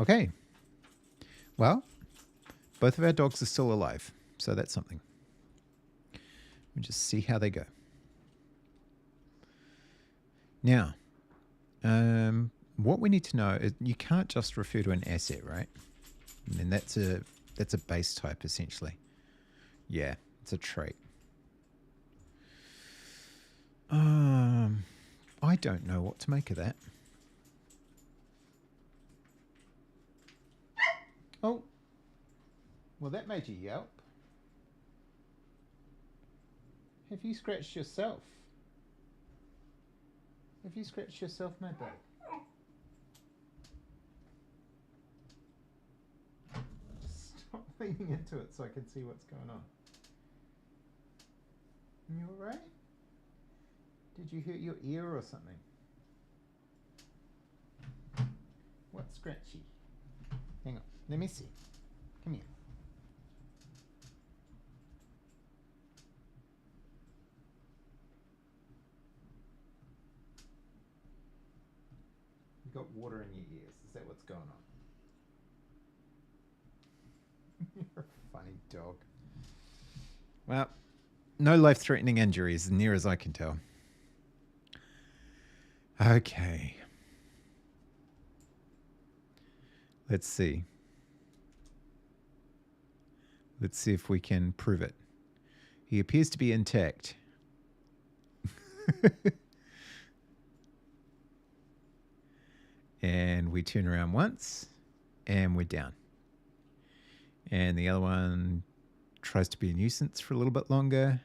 Okay. Well, both of our dogs are still alive, so that's something. We'll just see how they go. Now, what we need to know is you can't just refer to an asset, right? I mean, that's a base type essentially. Yeah, it's a trait. I don't know what to make of that. Oh, well, that made you yelp. Have you scratched yourself? Have you scratched yourself, my bud? Stop leaning into it so I can see what's going on. You alright? Did you hurt your ear or something? What's scratchy? Hang on, let me see. Come here. You got water in your ears. Is that what's going on? You're a funny dog. Well, no life-threatening injuries, near as I can tell. Okay. Let's see. Let's see if we can prove it. He appears to be intact. And we turn around once, and we're down. And the other one tries to be a nuisance for a little bit longer.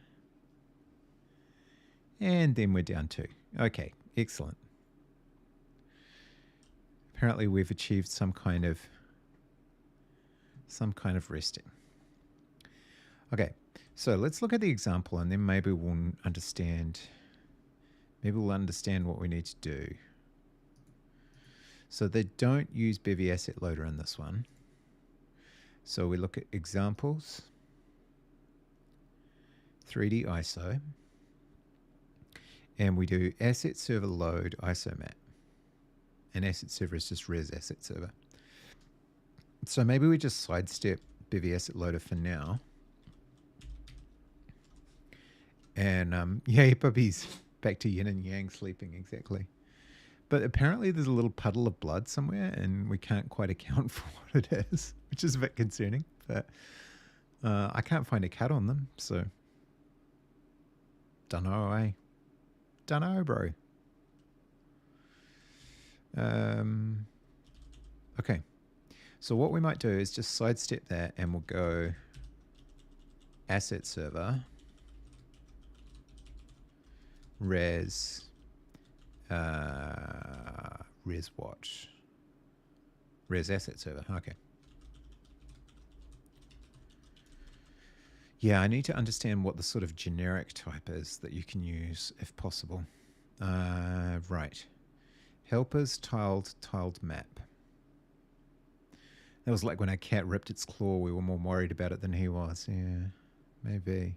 And then we're down too. Okay, excellent. Apparently we've achieved some kind of resting. Okay, so let's look at the example and then maybe we'll understand what we need to do. So they don't use Bevy Asset Loader in this one. So we look at examples, 3D ISO, and we do asset server load ISO map. And asset server is just res asset server. So maybe we just sidestep Bevy Asset Loader for now. And yay puppies, back to yin and yang sleeping, exactly. But apparently there's a little puddle of blood somewhere and we can't quite account for what it is, which is a bit concerning. But I can't find a cut on them, so dunno, eh? Dunno, bro. Okay. So what we might do is just sidestep that and we'll go asset server, res watch, res asset server. Okay. Yeah, I need to understand what the sort of generic type is that you can use if possible. Right. Helpers tiled map. That was like when our cat ripped its claw. We were more worried about it than he was. Yeah, maybe.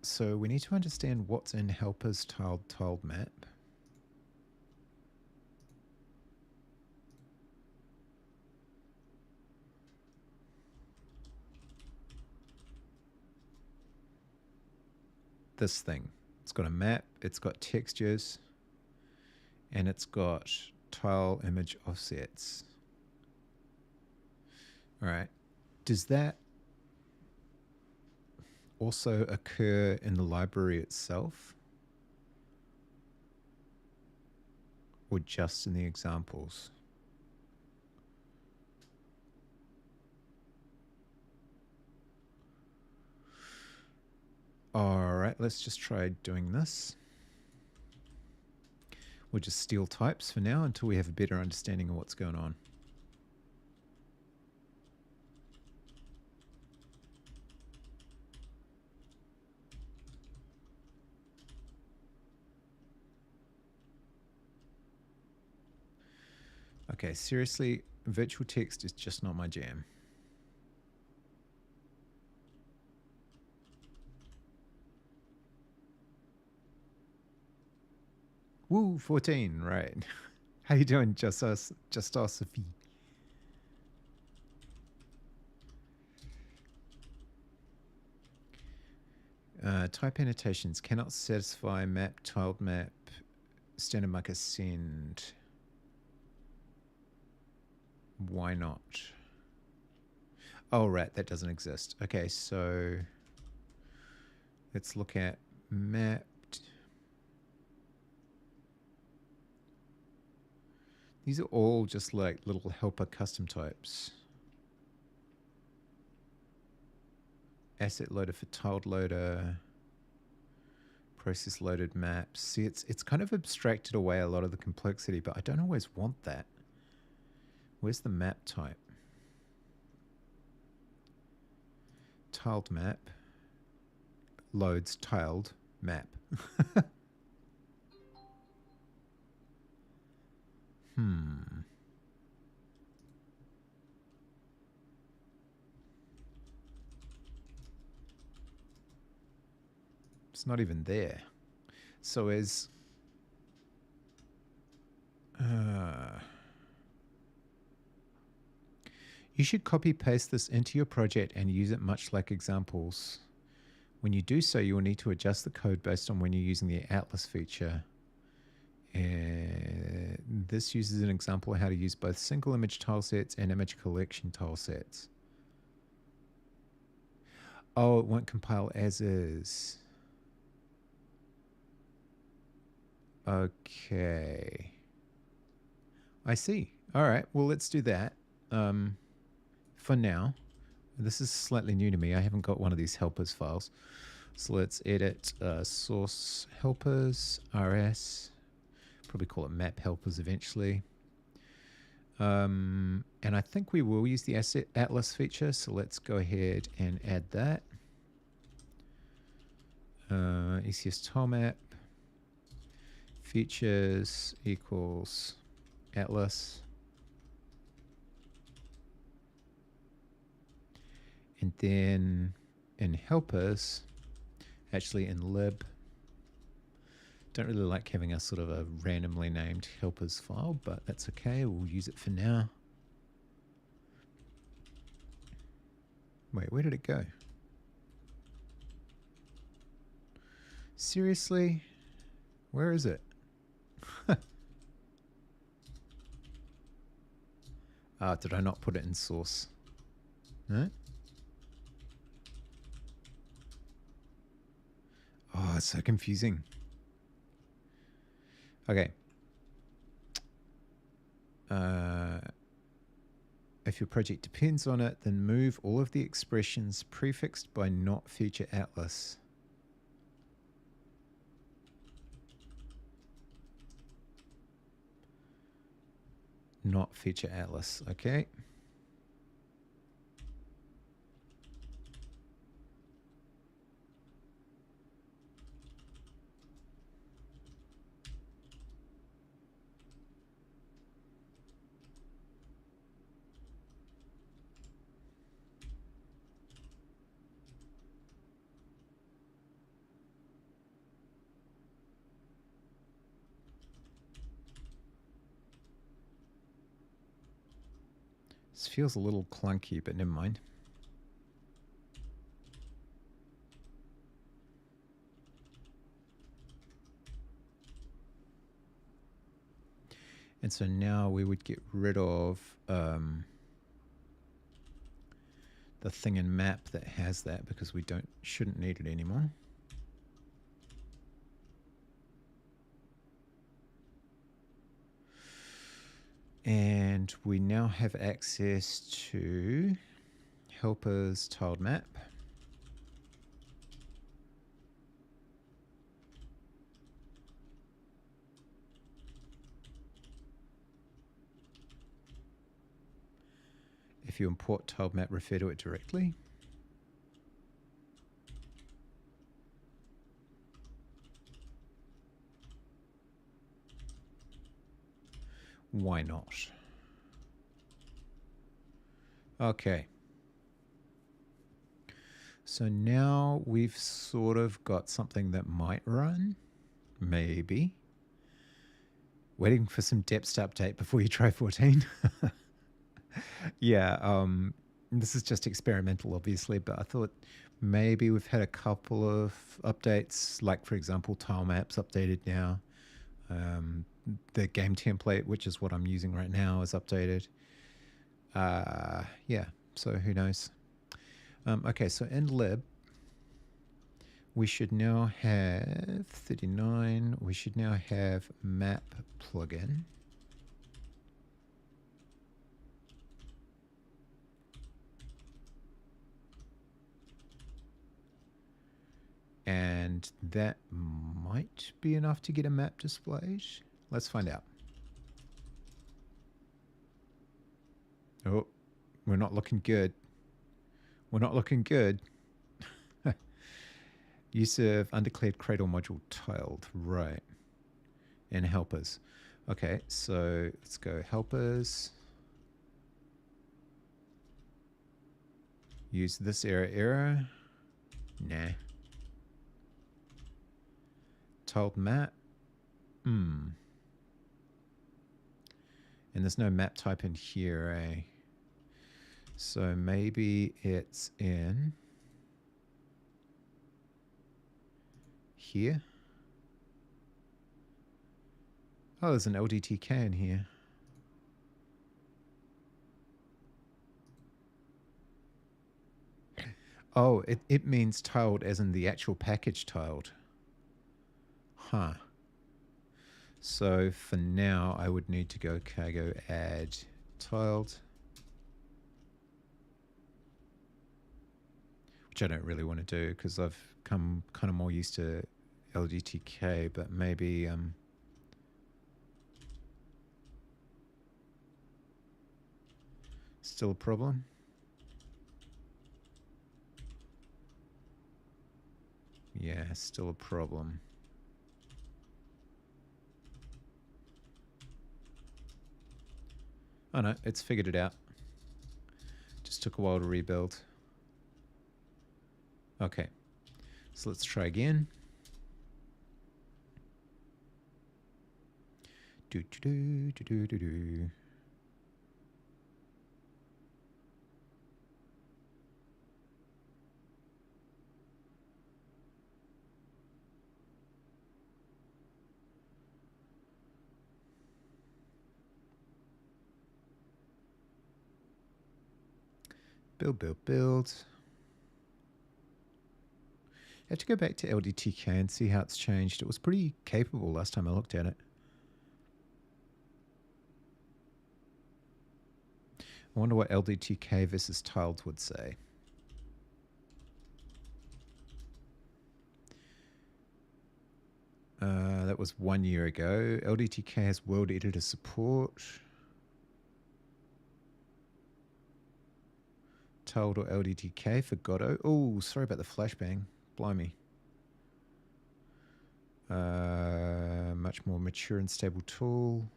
So we need to understand what's in helpers tiled map. This thing. It's got a map, it's got textures, and it's got tile image offsets. All right. Does that also occur in the library itself? Or just in the examples? All right, let's just try doing this. We'll just steal types for now until we have a better understanding of what's going on. Okay, seriously, virtual text is just not my jam. Woo, 14, right. How you doing, Justosophy? Type annotations cannot satisfy map, tiled map, standard marker send. Why not? Oh, right, that doesn't exist. Okay, so let's look at mapped. These are all just like little helper custom types. Asset loader for tiled loader. Process loaded maps. See, it's kind of abstracted away a lot of the complexity, but I don't always want that. Where's the map type? Tiled map. Loads tiled map. It's not even there. So as you should copy paste this into your project and use it much like examples. When you do so, you will need to adjust the code based on when you're using the Atlas feature. And this uses an example of how to use both single image tile sets and image collection tile sets. Oh, it won't compile as is. Okay. I see. All right. Well, let's do that. For now, this is slightly new to me. I haven't got one of these helpers files. So let's edit source helpers, rs. Probably call it map helpers eventually. And I think we will use the asset Atlas feature. So let's go ahead and add that. ECS tile map features equals Atlas. And then in helpers, actually in lib, don't really like having a sort of a randomly named helpers file, but that's okay. We'll use it for now. Wait, where did it go? Seriously? Where is it? Did I not put it in source? No? Oh, it's so confusing. Okay. If your project depends on it, then move all of the expressions prefixed by not feature Atlas. Not feature Atlas, okay. This feels a little clunky, but never mind. And so now we would get rid of the thing in map that has that because we shouldn't need it anymore. And we now have access to helpers tiled map. If you import tiled map, refer to it directly. Why not? Okay. So now we've sort of got something that might run, maybe. Waiting for some depth to update before you try 14. Yeah, this is just experimental, obviously, but I thought maybe we've had a couple of updates, like, for example, tile maps updated now. The game template, which is what I'm using right now, is updated. Yeah, so who knows? Okay, so in lib, we should now have 39. We should now have map plugin. And that might be enough to get a map displayed. Let's find out. Oh, we're not looking good. We're not looking good. Use of undeclared cradle module tiled. Right. And helpers. Okay, so let's go helpers. Use this error. Nah. Tiled map. And there's no map type in here, eh? So maybe it's in here. Oh, there's an LDTK in here. Oh, it means tiled as in the actual package tiled. Huh. So for now, I would need to go cargo add tiled. Which I don't really want to do because I've come kind of more used to LGTK, but maybe still a problem. Yeah, still a problem. Oh no, it's figured it out. Just took a while to rebuild. Okay, so let's try again. Do do do do do do do. Build, build, build. I have to go back to LDTK and see how it's changed. It was pretty capable last time I looked at it. I wonder what LDTK versus tiled would say. That was 1 year ago. LDTK has world editor support. Tiled or LDTK for Godot. Oh, sorry about the flashbang. Blimey. Much more mature and stable tool.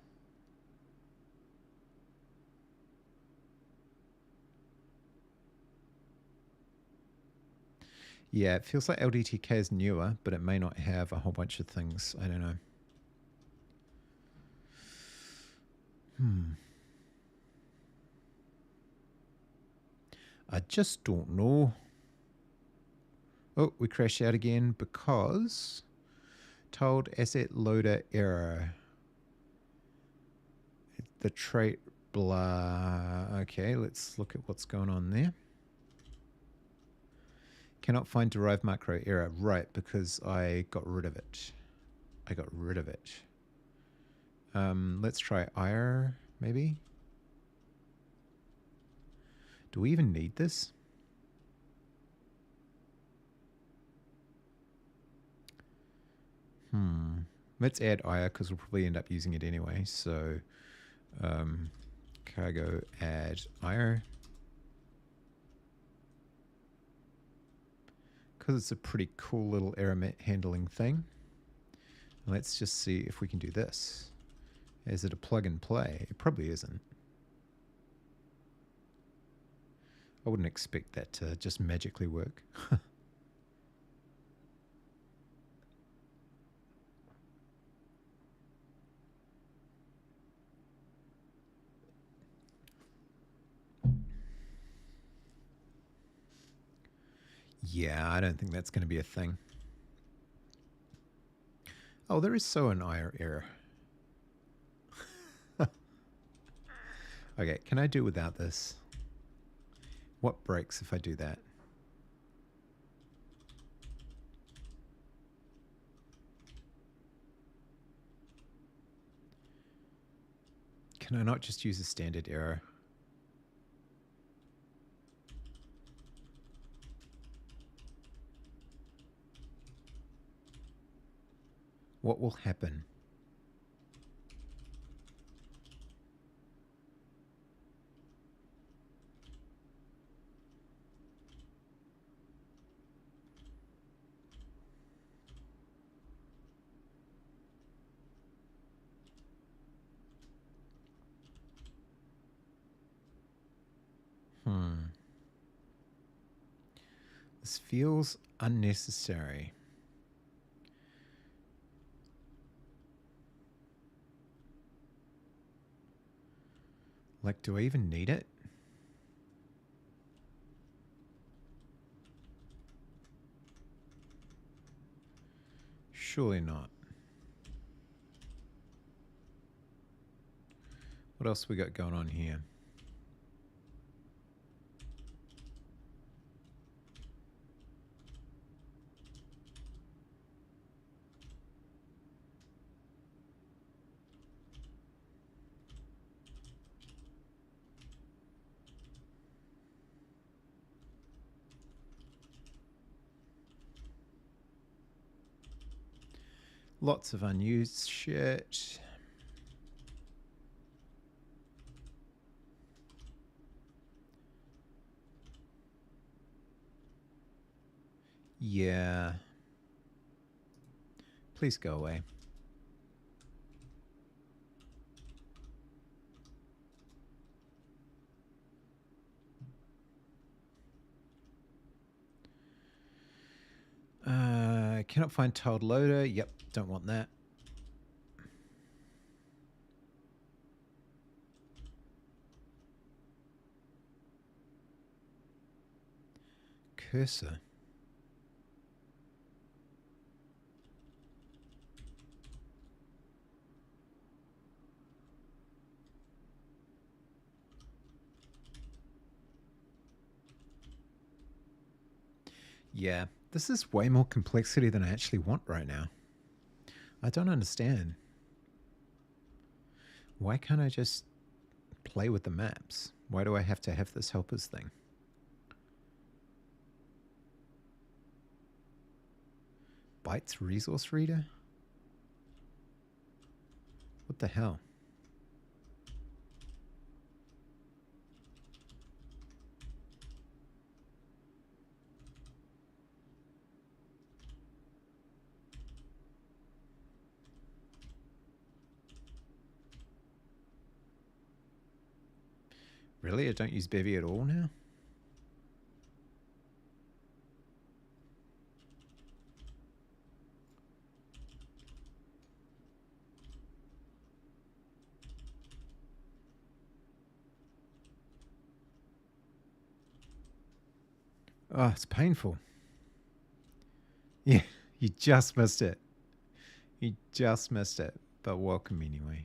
Yeah, it feels like LDTK is newer, but it may not have a whole bunch of things. I don't know. I just don't know. Oh, we crashed out again because tiled asset loader error. The trait blah. Okay, let's look at what's going on there. Cannot find derived macro error. Right, because I got rid of it. Let's try IR, maybe. Do we even need this? Let's add IR because we'll probably end up using it anyway. So cargo add IR. Because it's a pretty cool little error handling thing. Let's just see if we can do this. Is it a plug and play? It probably isn't. I wouldn't expect that to just magically work. Yeah, I don't think that's going to be a thing. Oh, there is so an error. Okay, can I do without this? What breaks if I do that? Can I not just use a standard error? What will happen? This feels unnecessary. Like, do I even need it? Surely not. What else we got going on here? Lots of unused shit. Yeah. Please go away. Cannot find tiled loader. Yep, don't want that. Cursor. Yeah, this is way more complexity than I actually want right now. I don't understand. Why can't I just play with the maps? Why do I have to have this helpers thing? Bytes resource reader? What the hell? Really? I don't use Bevy at all now? Oh, it's painful. Yeah, you just missed it. You just missed it. But welcome anyway.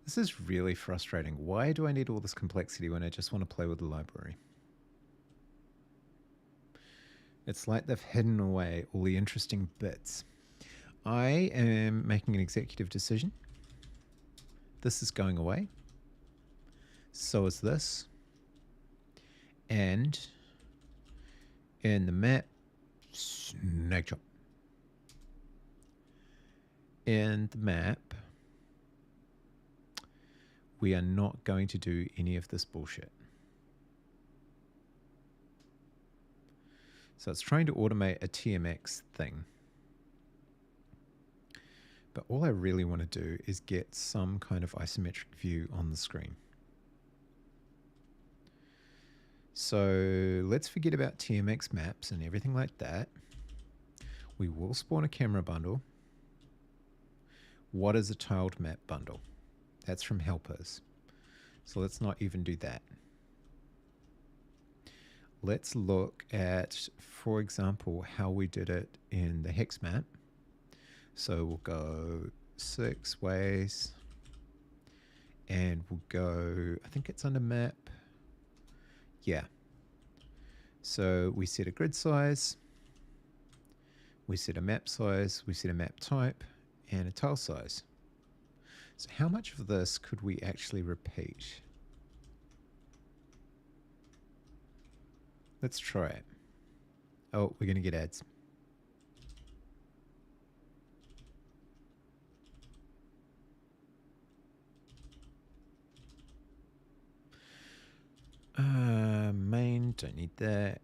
This is really frustrating. Why do I need all this complexity when I just want to play with the library? It's like they've hidden away all the interesting bits. I am making an executive decision. This is going away. So is this. And in the map, snake chop. In the map, we are not going to do any of this bullshit. So it's trying to automate a TMX thing. But all I really want to do is get some kind of isometric view on the screen. So let's forget about TMX maps and everything like that. We will spawn a camera bundle. What is a tiled map bundle? That's from helpers. So let's not even do that. Let's look at, for example, how we did it in the hex map. So we'll go 6 ways and we'll go, I think it's under map. Yeah. So we set a grid size, we set a map size, we set a map type and a tile size. So how much of this could we actually repeat? Let's try it. Oh, we're going to get ads. Main, don't need that.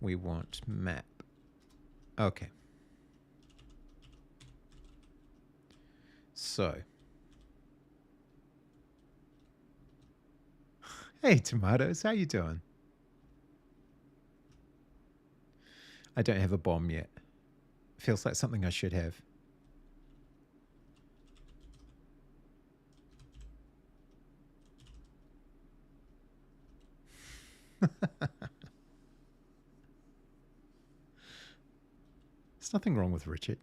We want map. Okay. So. Hey, Tomatoes, how you doing? I don't have a bomb yet. Feels like something I should have. There's nothing wrong with Richard.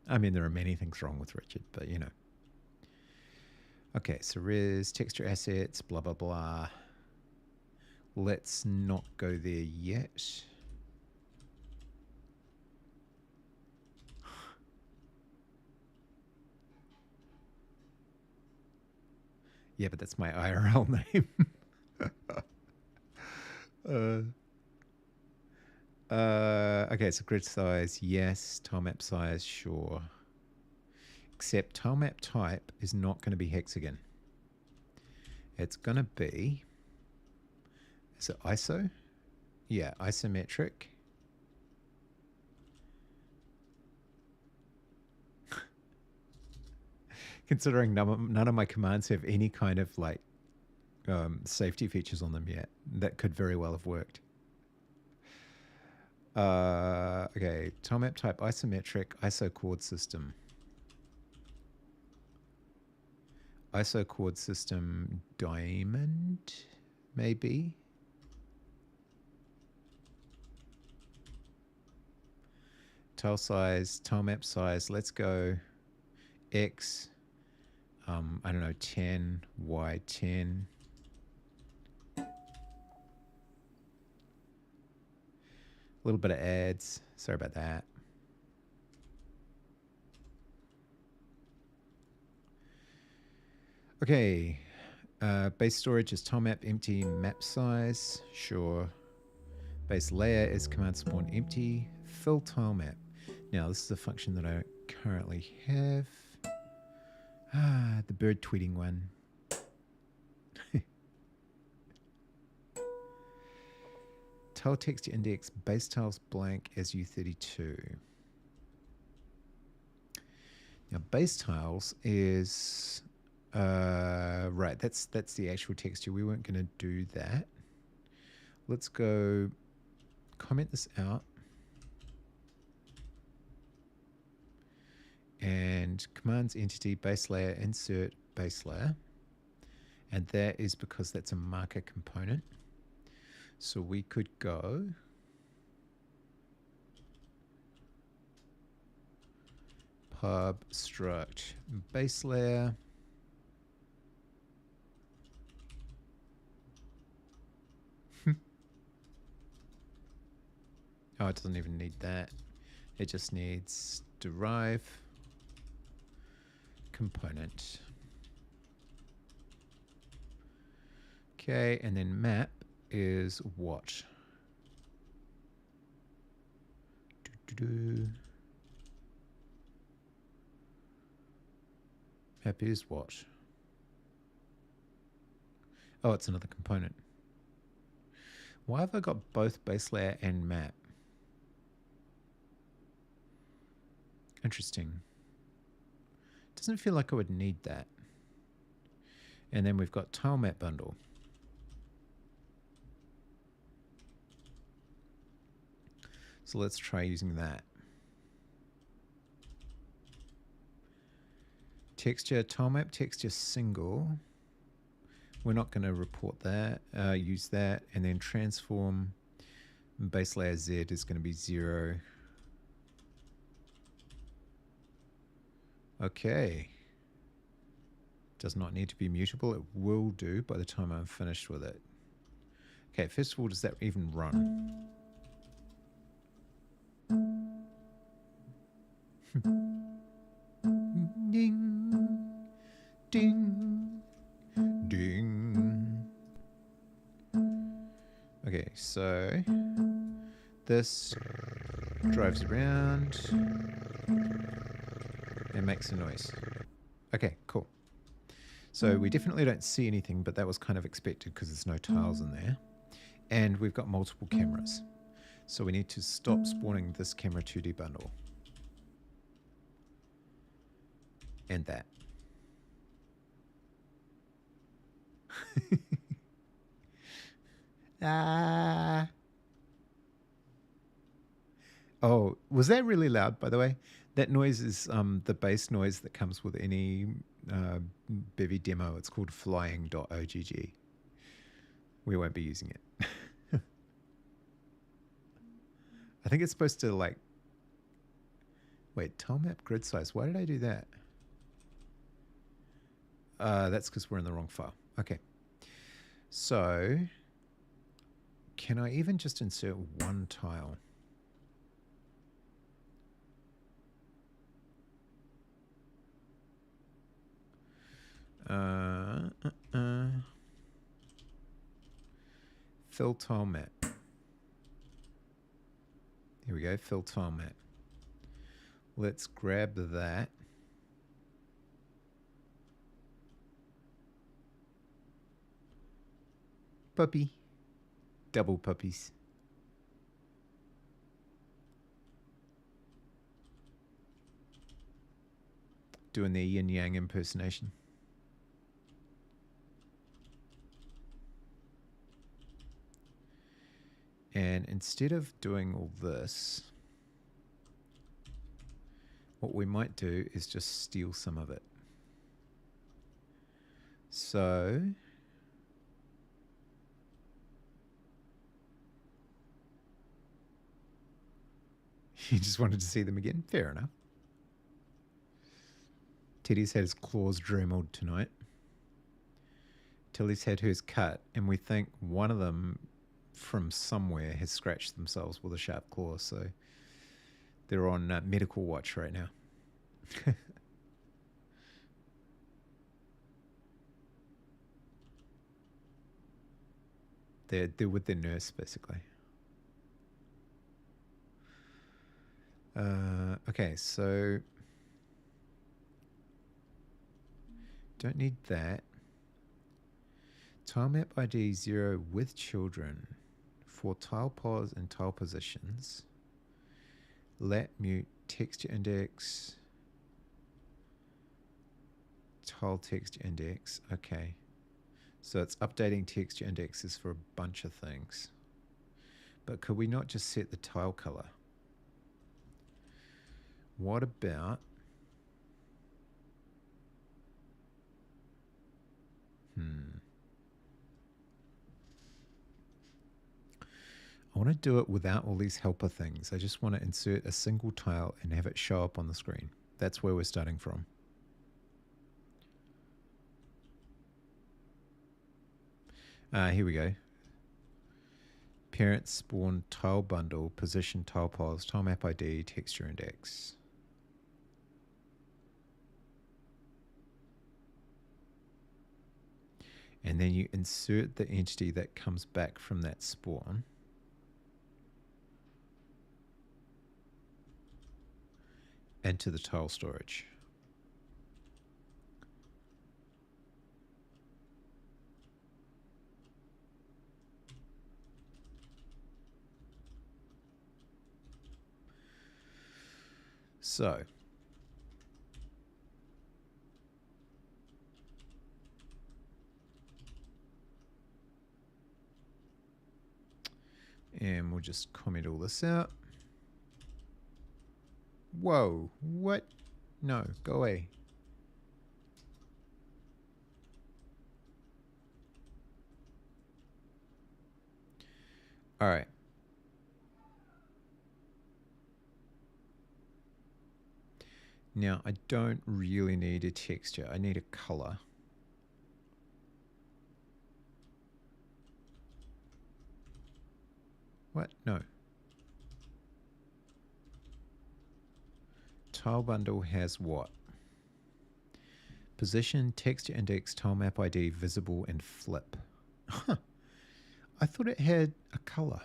I mean, there are many things wrong with Richard, but you know. Okay, so res, texture assets, blah, blah, blah. Let's not go there yet. Yeah, but that's my IRL name. Okay, so grid size, yes. Tile map size, sure. Except tile map type is not going to be hexagon. It's going to be... Is it ISO? Yeah, isometric. Considering none of my commands have any kind of like safety features on them yet, that could very well have worked. Okay, tile map type isometric, ISO chord system. ISO chord system diamond, maybe. Tile size, tile map size, let's go X, I don't know, 10, Y 10. A little bit of ads, sorry about that. Okay, base storage is tile map empty, map size, sure. Base layer is command spawn empty, fill tile map. Now this is a function that I don't currently have. The bird tweeting one. Tile text index base tiles blank as U32. Now base tiles is right. That's the actual texture. We weren't going to do that. Let's go comment this out. And commands entity base layer insert base layer, and that is because that's a marker component. So we could go pub struct base layer, oh, it doesn't even need that. It just needs derive component. Okay, and then map is what? Map is what? Oh, it's another component. Why have I got both base layer and map? Interesting. Doesn't feel like I would need that. And then we've got tile map bundle. So let's try using that. Texture, tile map texture single. We're not going to report that, use that. And then transform base layer Z is going to be 0. Okay. Does not need to be mutable. It will do by the time I'm finished with it. Okay, first of all, does that even run? Ding, ding, ding. Okay, so this drives around and makes a noise. Okay, cool. So we definitely don't see anything, but that was kind of expected because there's no tiles in there. And we've got multiple cameras. So we need to stop spawning this camera 2D bundle. And that. Ah. Oh, was that really loud, by the way? That noise is the bass noise that comes with any Bevy demo. It's called flying.ogg. We won't be using it. I think it's supposed to like... Wait, tile map grid size. Why did I do that? That's because we're in the wrong file. Okay. So, can I even just insert one tile? Fill tile map. Here we go, fill tile map. Let's grab that. Puppy. Double puppies. Doing their yin yang impersonation. And instead of doing all this, what we might do is just steal some of it. So you just wanted to see them again? Fair enough. Teddy's had his claws dremeled tonight. Tilly's had hers cut, and we think one of them from somewhere has scratched themselves with a sharp claw, so they're on medical watch right now. They're with their nurse, basically. Okay, so don't need that. Tile map ID 0 with children for tile pause and tile positions. Lat mute texture index. Tile texture index. Okay. So it's updating texture indexes for a bunch of things. But could we not just set the tile color? What about... I want to do it without all these helper things. I just want to insert a single tile and have it show up on the screen. That's where we're starting from. Here we go. Parent spawn tile bundle, position tile pause, tile map ID, texture index. And then you insert the entity that comes back from that spawn. Into the tile storage. So And we'll just comment all this out. Whoa, what? No, go away. All right. Now, I don't really need a texture. I need a color. What? No. Tile bundle has what? Position, texture index, tile map ID, visible, and flip. Huh. I thought it had a color.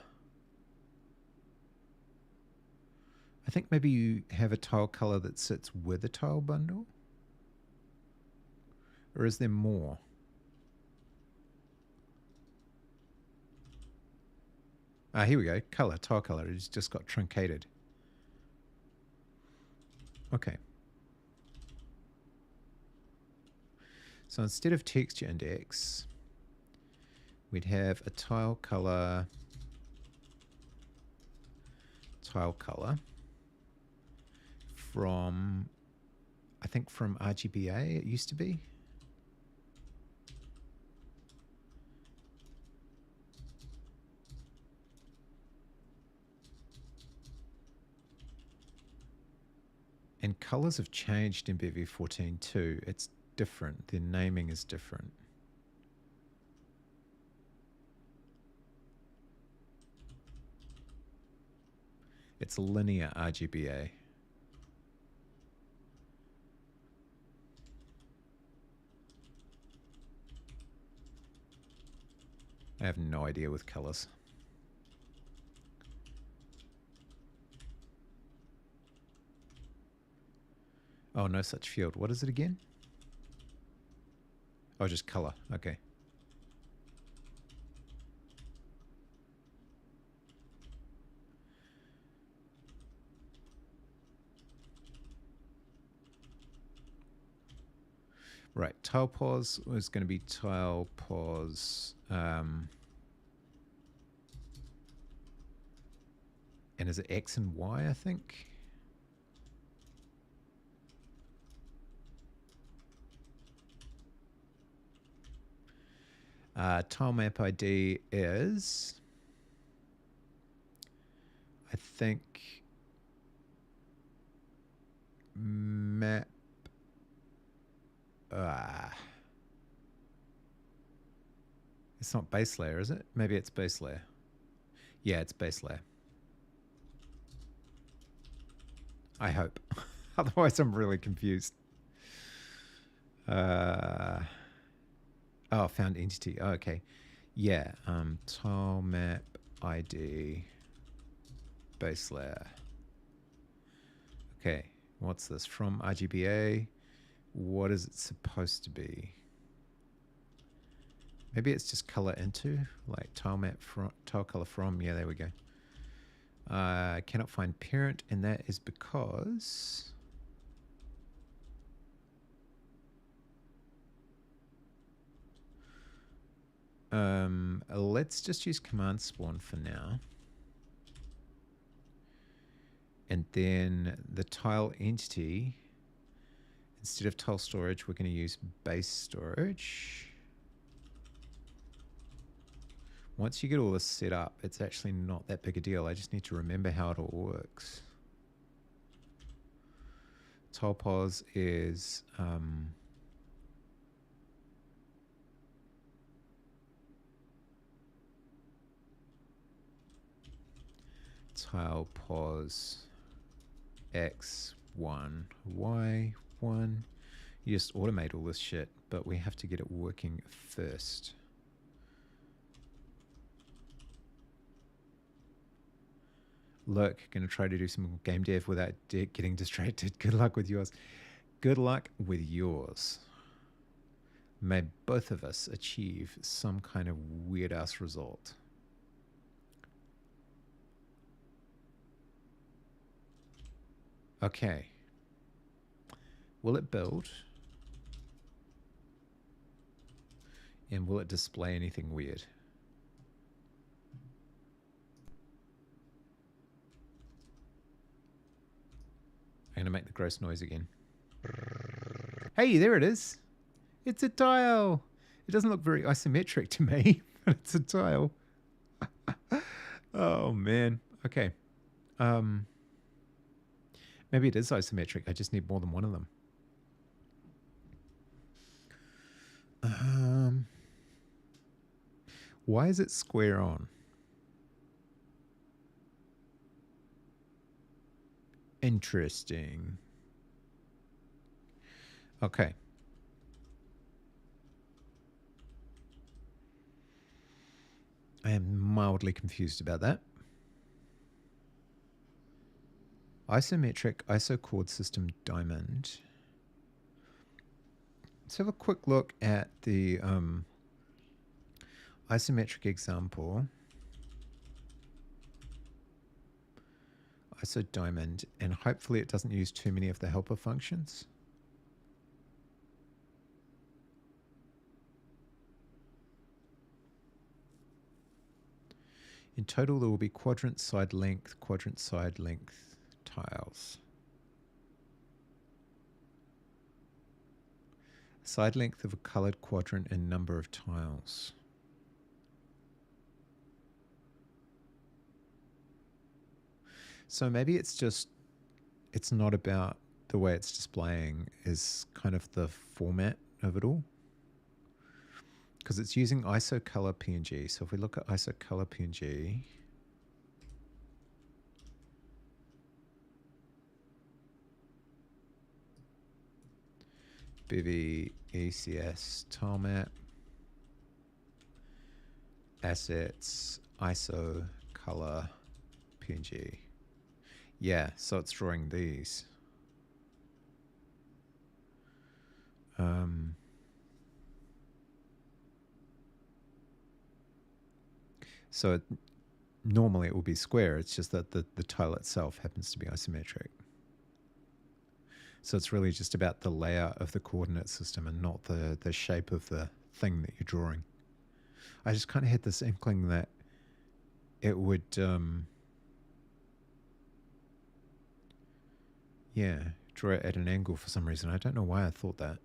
I think maybe you have a tile color that sits with a tile bundle? Or is there more? Ah, here we go. Color, tile color. It's just got truncated. Okay. So instead of texture index, we'd have a tile color from, I think from RGBA it used to be. And colors have changed in Bevy 14 too. It's different. Their naming is different. It's linear RGBA. I have no idea with colors. Oh, no such field. What is it again? Oh, just color. Okay. Right, tile pause is going to be tile pause. And is it X and Y, I think? Tile map ID is, I think, map. It's not base layer, is it? Maybe it's base layer. Yeah, it's base layer. I hope. Otherwise, I'm really confused. Oh, found entity. Oh, okay. Yeah. Tile map ID base layer. Okay. What's this? From RGBA. What is it supposed to be? Maybe it's just color into, like tile map from, tile color from. Yeah, there we go. I cannot find parent, and that is because let's just use command spawn for now. And then the tile entity, instead of tile storage, we're going to use base storage. Once you get all this set up, it's actually not that big a deal. I just need to remember how it all works. Tile pause is tile pause X1, Y1. You just automate all this shit, but we have to get it working first. Look, gonna try to do some game dev without getting distracted. Good luck with yours. Good luck with yours. May both of us achieve some kind of weird ass result. Okay. Will it build? And will it display anything weird? I'm going to make the gross noise again. Hey, there it is. It's a tile. It doesn't look very isometric to me, but it's a tile. Oh, man. Okay. Maybe it is isometric. I just need more than one of them. Why is it square on? Interesting. Okay. I am mildly confused about that. Isometric isochord system diamond. Let's have a quick look at the isometric example. ISO diamond, and hopefully it doesn't use too many of the helper functions. In total, there will be quadrant side length tiles. Side length of a colored quadrant and number of tiles. So maybe it's just, it's not about the way it's displaying, is kind of the format of it all. Because it's using ISO color PNG. So if we look at ISO color PNG, Bevy ECS tile map, assets, ISO color PNG. Yeah, so it's drawing these. So normally it will be square. It's just that the tile itself happens to be isometric. So it's really just about the layout of the coordinate system and not the shape of the thing that you're drawing. I just kind of had this inkling that it would, yeah, draw it at an angle for some reason. I don't know why I thought that.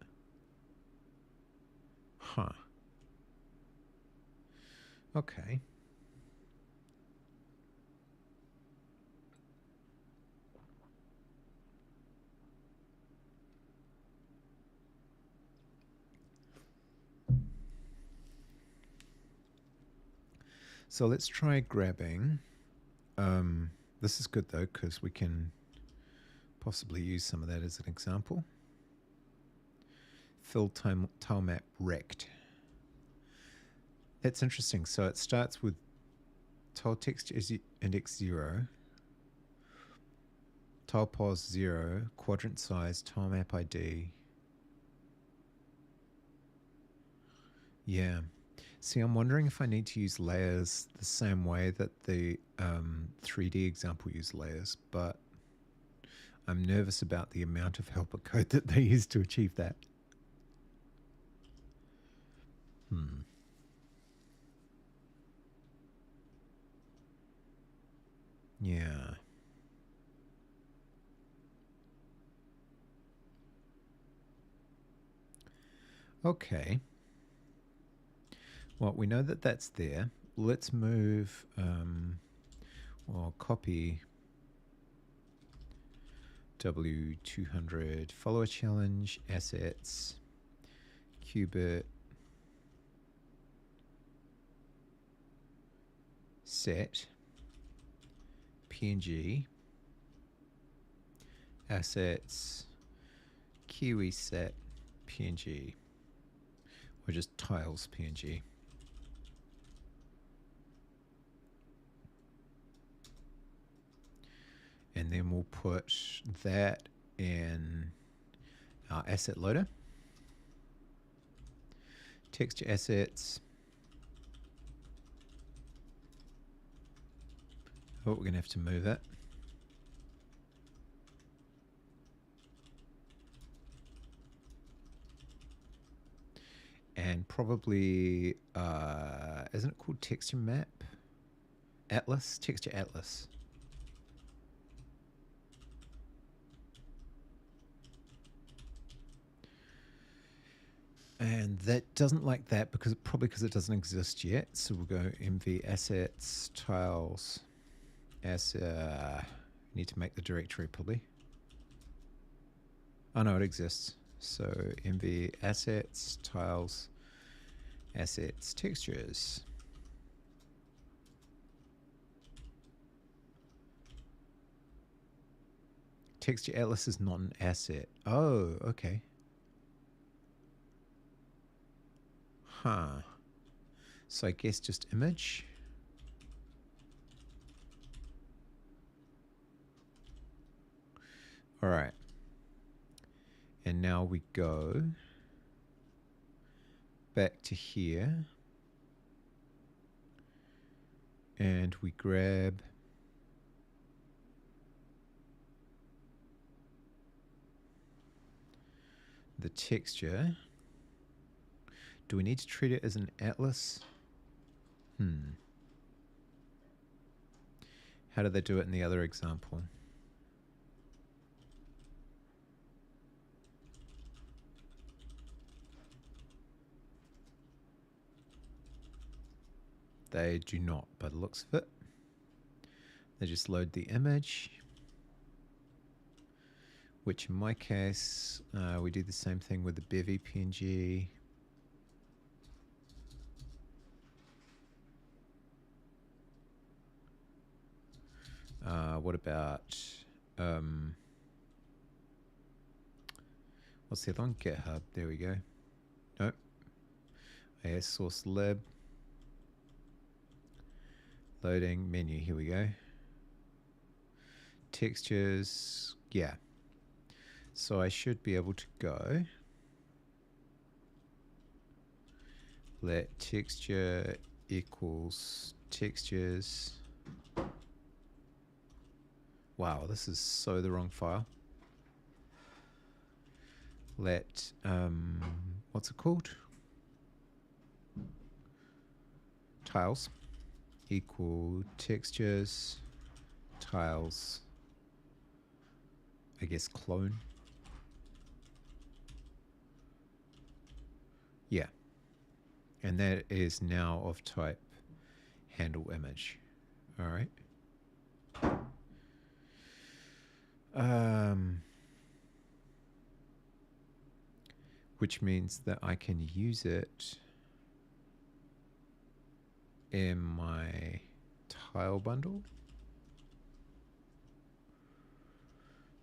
Huh. Okay. So let's try grabbing. This is good though, because we can possibly use some of that as an example. Fill tile map rect. That's interesting. So it starts with tile text index 0, tile pos 0, quadrant size, tile map ID. Yeah. See, I'm wondering if I need to use layers the same way that the 3D example used layers, but I'm nervous about the amount of helper code that they use to achieve that. Yeah. Okay. Well, we know that that's there. Let's move, or copy W200 follower challenge, assets, qubit, set, PNG, assets, kiwi set, PNG, or just tiles PNG. And then we'll put that in our asset loader. Texture assets. Oh, we're going to have to move it. And probably, isn't it called texture map? Atlas? Texture atlas. And that doesn't like that because probably because it doesn't exist yet. So we'll go MV assets, tiles, need to make the directory probably. Oh no, it exists. So MV assets, tiles, assets, textures. Texture atlas is not an asset. Oh, okay. Huh. So I guess just image. All right. And now we go back to here. And we grab the texture. Do we need to treat it as an atlas? How did they do it in the other example? They do not, by the looks of it. They just load the image, which in my case, we do the same thing with the Bevy PNG. What about, what's the other one? GitHub, there we go. Nope. AS source lib. Loading menu, here we go. Textures, yeah. So I should be able to go. Let texture equals textures. Wow, this is so the wrong file. Let, what's it called? Tiles equal textures, tiles, I guess clone. Yeah. And that is now of type handle image. All right. Which means that I can use it in my tile bundle.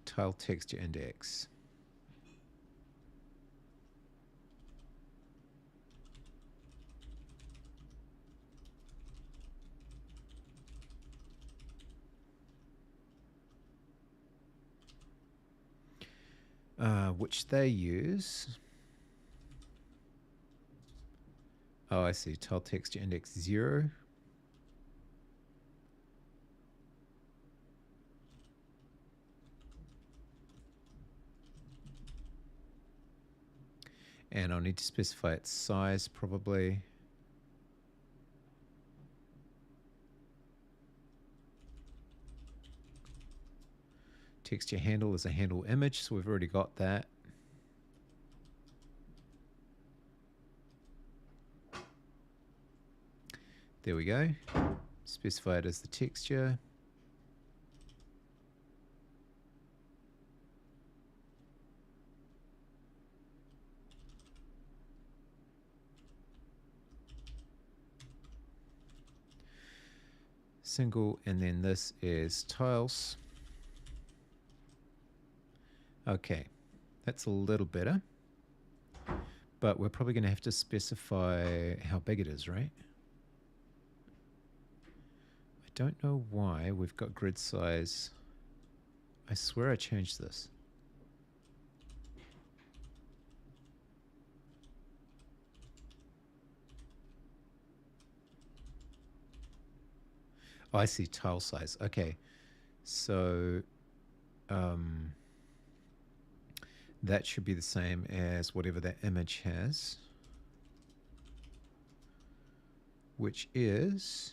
Tile texture index. Which they use. Oh, I see. Tile texture index 0. And I'll need to specify its size probably. Texture handle is a handle image, so we've already got that. There we go. Specify it as the texture. Single, and then this is tiles. Okay, that's a little better. But we're probably going to have to specify how big it is, right? I don't know why we've got grid size. I swear I changed this. Oh, I see, tile size. Okay, so that should be the same as whatever that image has, which is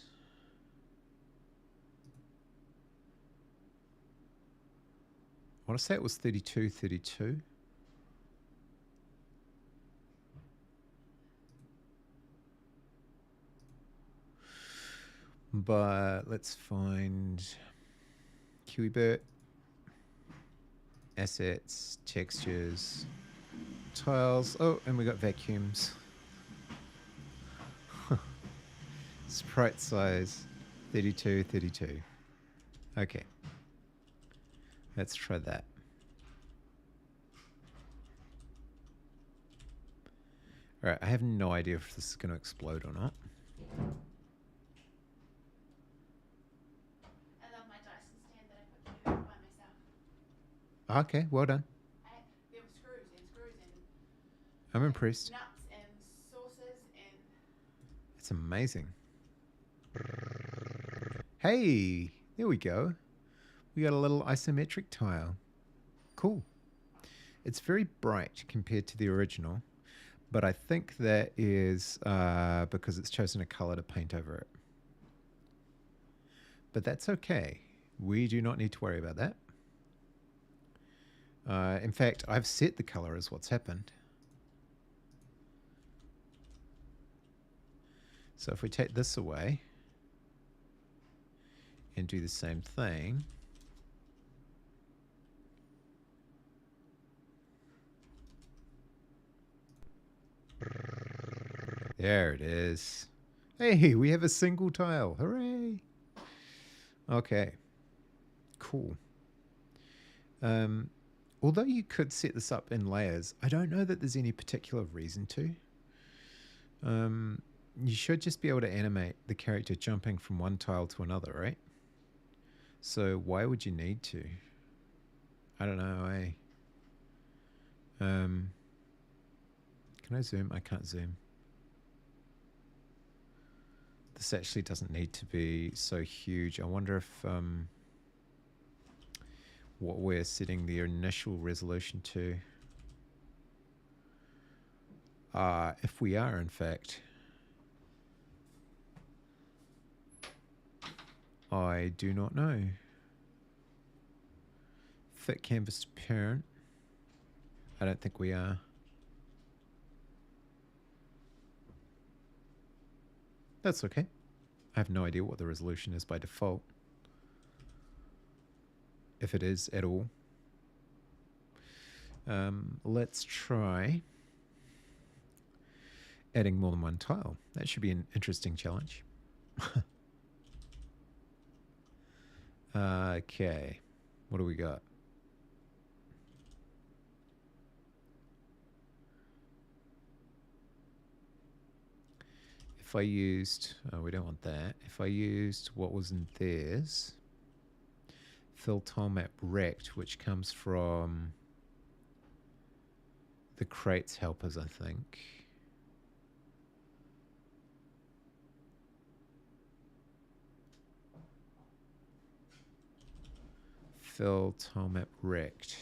I want to say it was 32, 32. But let's find KiwiBert, assets, textures, tiles. Oh, and we got vacuums. Sprite size 32, 32. Okay. Let's try that. Alright, I have no idea if this is going to explode or not. I love my Dyson stand that I put together by myself. Okay, well done. There were screws and I'm impressed. nuts and saucers and... It's amazing. Hey, there we go. We got a little isometric tile. Cool. It's very bright compared to the original, but I think that is because it's chosen a color to paint over it. But that's okay. We do not need to worry about that. In fact, I've set the color as what's happened. So if we take this away and do the same thing, there it is. Hey, we have a single tile. Hooray! Okay, cool. Although you could set this up in layers, I don't know that there's any particular reason to. You should just be able to animate the character jumping from one tile to another, right? So why would you need to? I don't know. Can I zoom? I can't zoom. This actually doesn't need to be so huge. I wonder if what we're setting the initial resolution to. If we are, in fact. I do not know. Fit canvas to parent. I don't think we are. That's okay. I have no idea what the resolution is by default. If it is at all. Let's try adding more than one tile. That should be an interesting challenge. Okay. What do we got? If I used, oh, we don't want that. If I used what was in theirs, fill tile map rect, which comes from the crates helpers, I think. Fill tile map rect.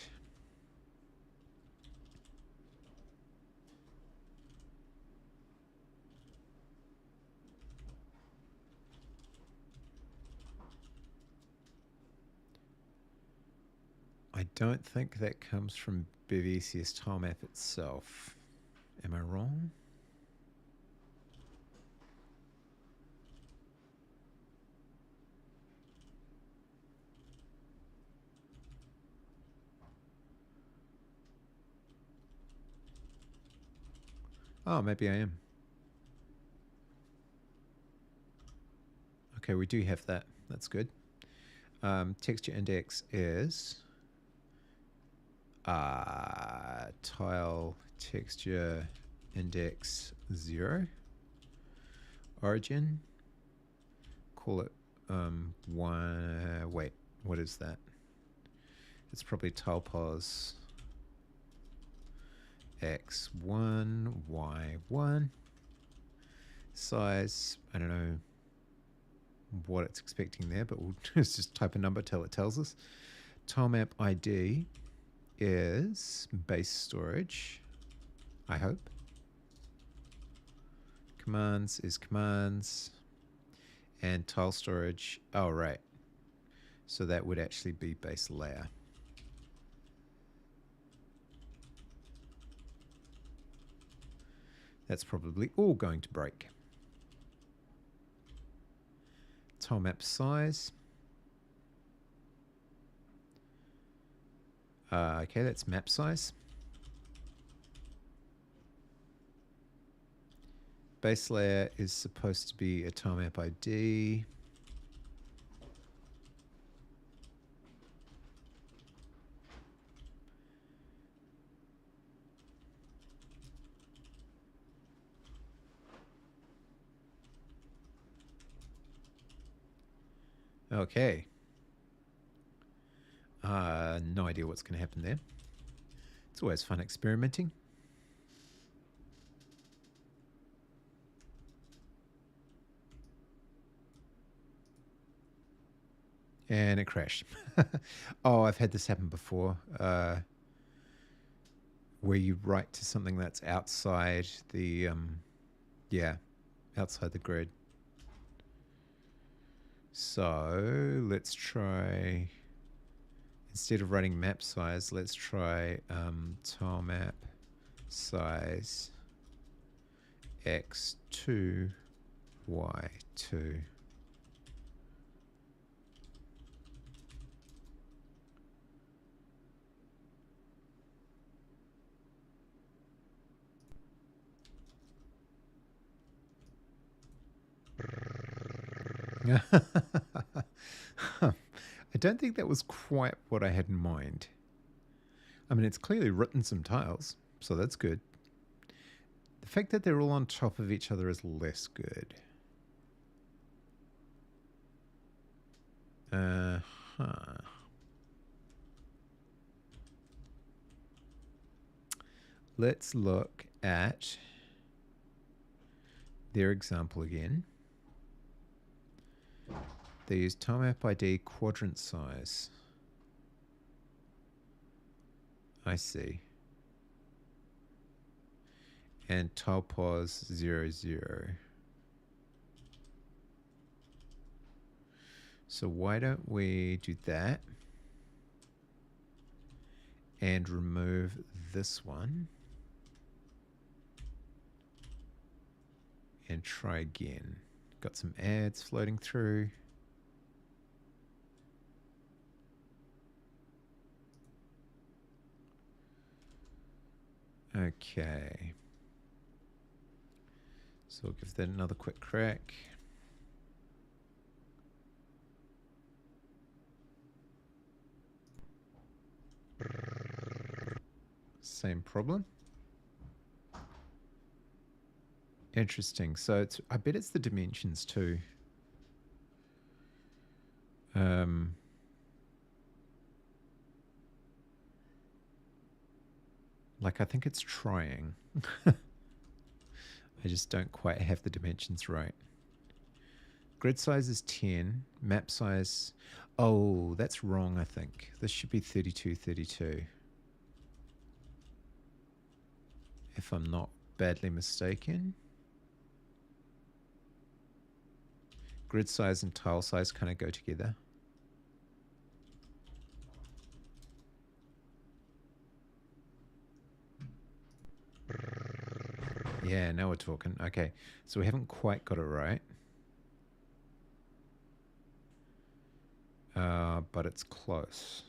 I don't think that comes from BVCS tile map itself. Am I wrong? Oh, maybe I am. Okay, we do have that. That's good. Texture index is tile texture index 0. Origin. Call it 1. Wait, what is that? It's probably tile pos x1, y1. Size, I don't know what it's expecting there, but we'll just type a number till it tells us. Tilemap ID is base storage, I hope. Commands is commands. And tile storage, oh right. So that would actually be base layer. That's probably all going to break. tile map size. Okay, that's map size. Base layer is supposed to be a tile map ID. Okay. No idea what's going to happen there. It's always fun experimenting. And it crashed. Oh, I've had this happen before. Where you write to something that's outside the, outside the grid. So let's try, instead of writing map size, let's try tile map size x2, y2. I don't think that was quite what I had in mind. I mean, it's clearly written some tiles, so that's good. The fact that they're all on top of each other is less good. Let's look at their example again. They use tile map ID quadrant size. I see. And tile pause 0, 0. So why don't we do that and remove this one and try again. Got some ads floating through. Okay. So we'll give that another quick crack. Same problem. Interesting. So it's, I bet it's the dimensions too. Like I think it's trying. I just don't quite have the dimensions right. Grid size is 10. Map size. Oh, that's wrong, I think. This should be 32, 32. If I'm not badly mistaken. Grid size and tile size kind of go together. Yeah, now we're talking. Okay, so we haven't quite got it right. But it's close.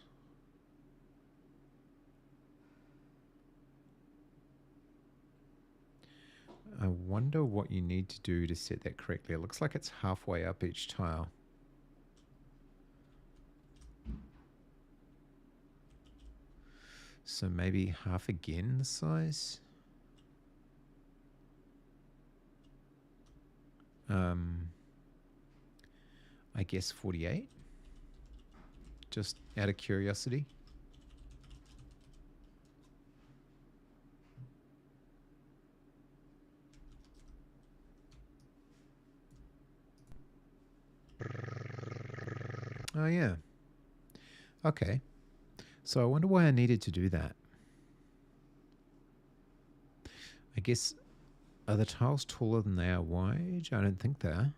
I wonder what you need to do to set that correctly. It looks like it's halfway up each tile. So maybe half again the size. I guess 48. Just out of curiosity. Oh yeah. Okay. So I wonder why I needed to do that. I guess, are the tiles taller than they are wide? I don't think they are.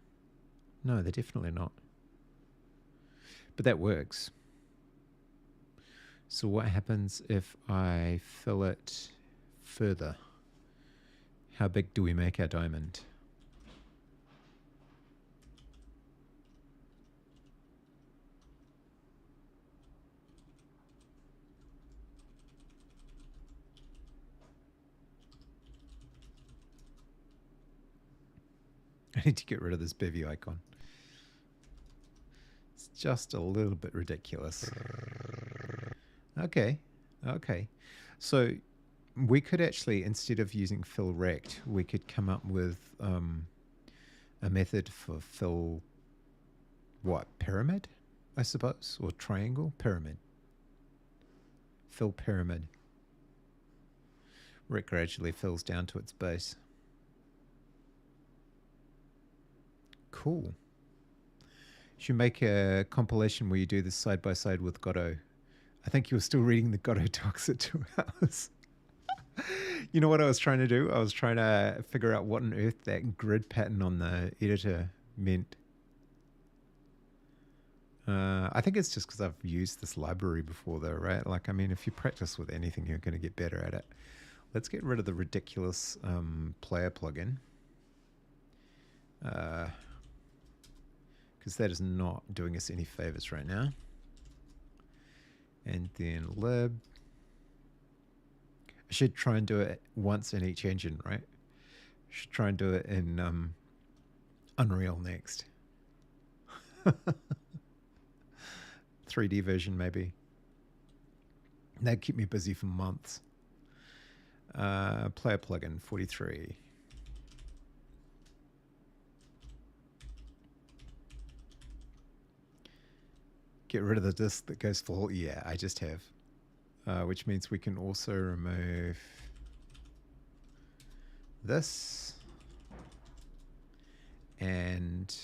No, they're definitely not. But that works. So what happens if I fill it further? How big do we make our diamond? I need to get rid of this Bevy icon. It's just a little bit ridiculous. Okay, okay. So we could actually, instead of using fill rect, we could come up with a method for fill, what, pyramid, I suppose, or triangle, pyramid. Fill pyramid. Where it gradually fills down to its base. Cool. Should make a compilation where you do this side by side with Godot. I think you were still reading the Godot talks at 2 hours. You know what I was trying to do? I was trying to figure out what on earth that grid pattern on the editor meant. I think it's just because I've used this library before though, right? Like, I mean, if you practice with anything, you're going to get better at it. Let's get rid of the ridiculous player plugin. Because that is not doing us any favors right now. And then lib. I should try and do it once in each engine, right? I should try and do it in Unreal next. 3D version maybe. That'd keep me busy for months. Player plugin 43. Get rid of the disk that goes full. Yeah, I just have. Which means we can also remove this and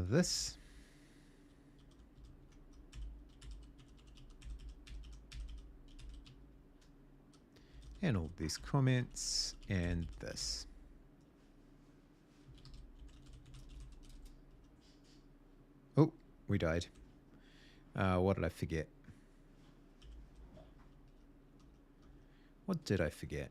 this. And all these comments and this. Oh, we died. What did I forget? What did I forget?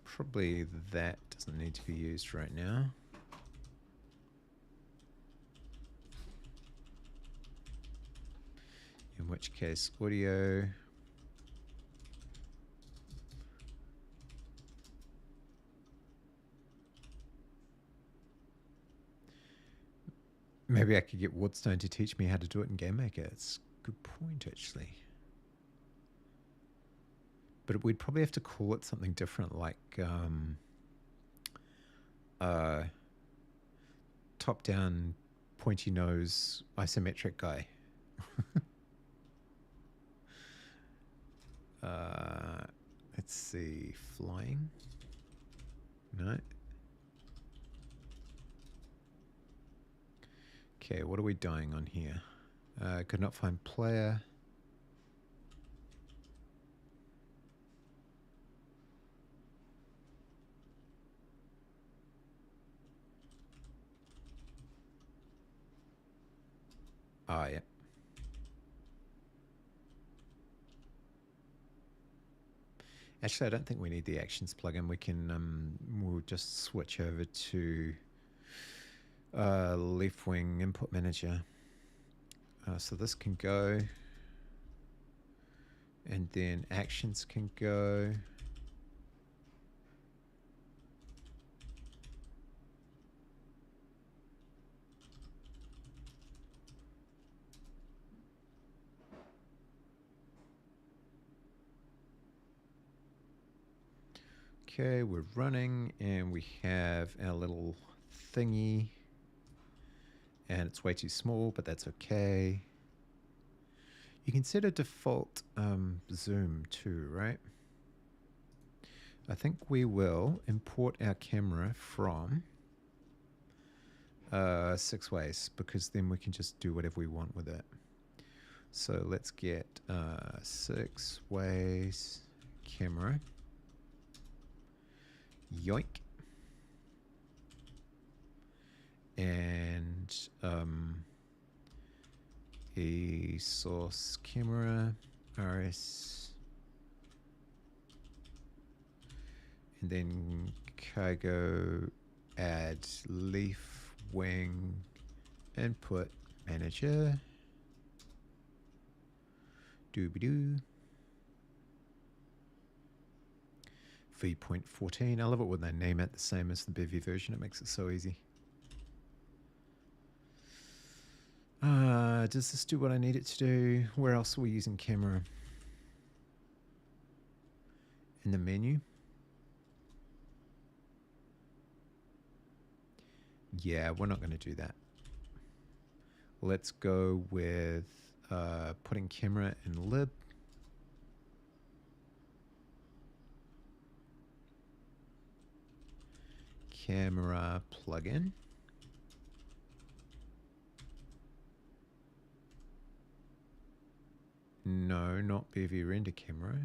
Probably that doesn't need to be used right now. In which case, audio. Maybe I could get Woodstone to teach me how to do it in GameMaker. It's a good point, actually. But we'd probably have to call it something different, like top-down, pointy nose, isometric guy. Let's see, flying? No. Okay, what are we dying on here? Could not find player. Ah, yeah. Actually, I don't think we need the actions plugin. We can, we'll just switch over to left wing input manager. So this can go, and then actions can go. Okay, we're running and we have our little thingy, and it's way too small, but that's okay. You can set a default zoom too, right? I think we will import our camera from 6 ways, because then we can just do whatever we want with it. So let's get 6 ways camera. Yoink. And a source camera, RS, and then cargo add leaf wing input manager. Doobie-doo. V.14. I love it when they name it the same as the Bevy version. It makes it so easy. Does this do what I need it to do? Where else are we using camera? In the menu? Yeah, we're not going to do that. Let's go with putting camera in lib. Camera plugin. No, not Bevy render camera.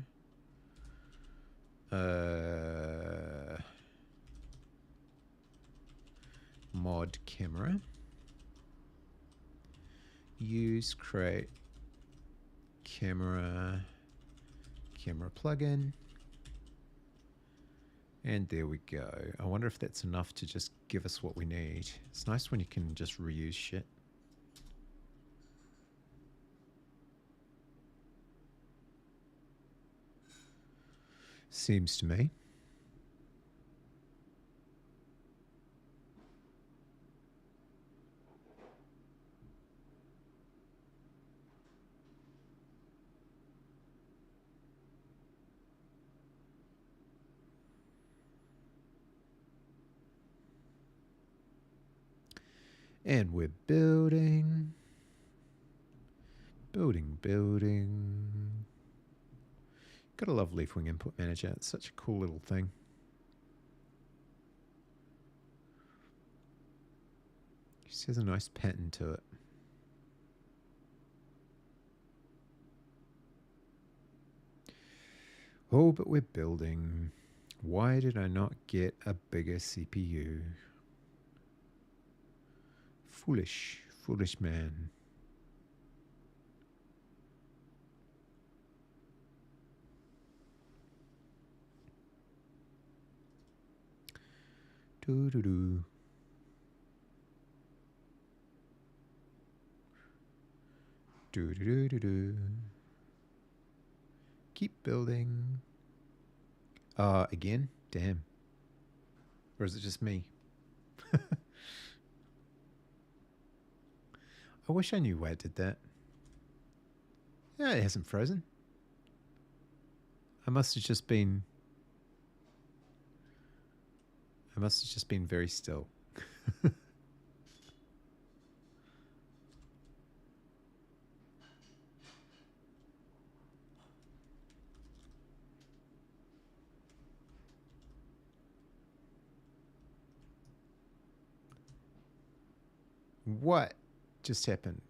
Mod camera. Use create camera plugin. And there we go. I wonder if that's enough to just give us what we need. It's nice when you can just reuse shit. Seems to me. And we're building. Building. Gotta love Leafwing Input Manager. It's such a cool little thing. Just has a nice pattern to it. Oh, but we're building. Why did I not get a bigger CPU? Foolish man. Do. Do. Keep building. Again? Damn. Or is it just me? I wish I knew why it did that. Yeah, it hasn't frozen. I must have just been very still. What just happened?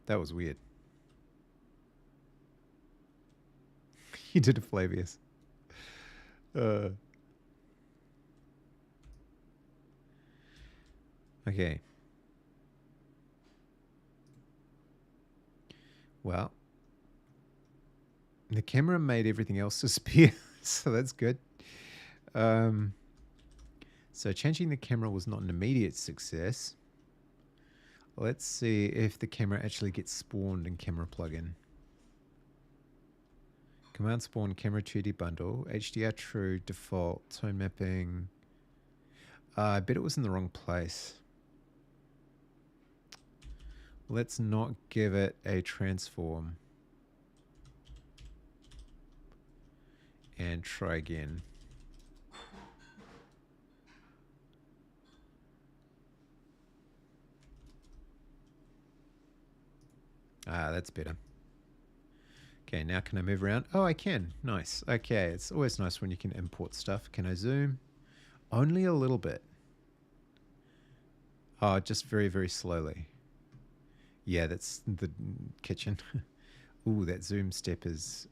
That was weird. You did a Flavius. Okay. Well, the camera made everything else disappear, so that's good. So changing the camera was not an immediate success. Let's see if the camera actually gets spawned in camera plugin. Command spawn camera 2D bundle, HDR true, default, tone mapping. I bet it was in the wrong place. Let's not give it a transform. And try again. That's better. Okay, now can I move around? Oh, I can. Nice. Okay, it's always nice when you can import stuff. Can I zoom? Only a little bit. Oh, just very, very slowly. Yeah, that's the kitchen. Ooh, that zoom step is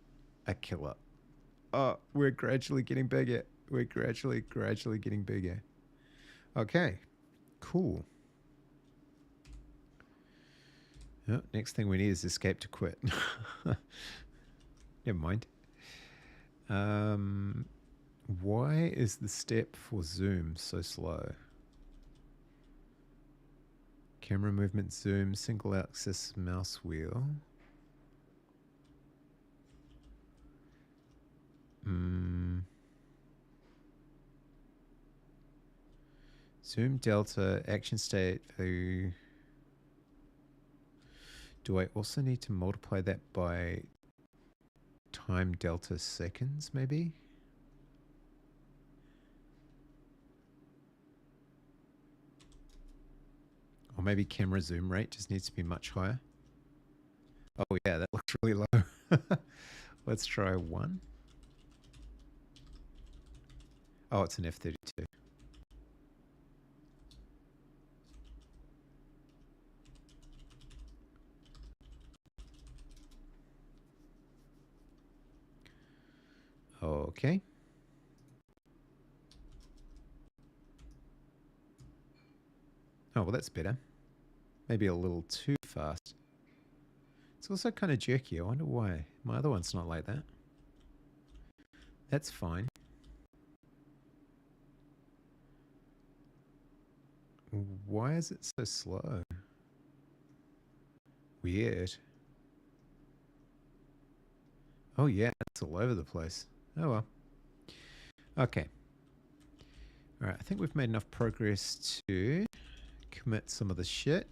a killer. Oh, we're gradually getting bigger. We're gradually getting bigger. Okay, cool. Oh, next thing we need is escape to quit. Never mind. Why is the step for zoom so slow? Camera movement zoom, single axis mouse wheel. Zoom delta, action state value. Do I also need to multiply that by time delta seconds, maybe? Or maybe camera zoom rate just needs to be much higher. Oh yeah, that looks really low. Let's try 1. Oh, it's an F32. Okay. Oh, well, that's better. Maybe a little too fast. It's also kind of jerky. I wonder why. My other one's not like that. That's fine. Why is it so slow? Weird. Oh yeah, it's all over the place. Oh well. Okay. All right, I think we've made enough progress to commit some of the shit.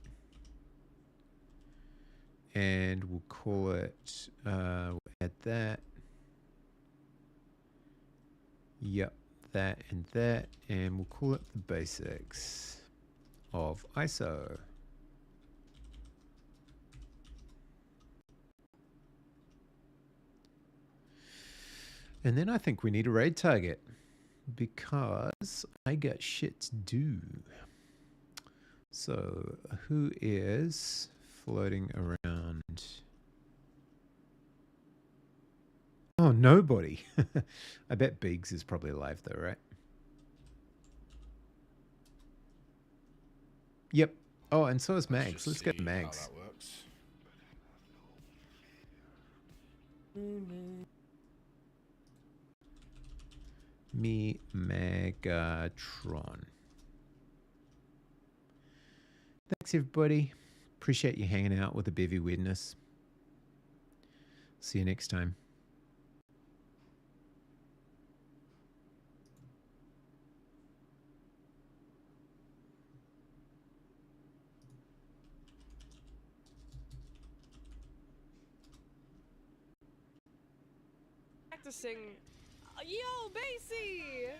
And we'll call it, we'll add that. Yep, that, and we'll call it the basics of ISO. And then I think we need a raid target because I got shit to do. So who is floating around? Oh, nobody. I bet Biggs is probably alive though, right? Yep. Oh, and so is Mags. Let's get Mags. How that works. Me Megatron. Thanks everybody. Appreciate you hanging out with the Bevy weirdness. See you next time. Practicing. Yo, Basie!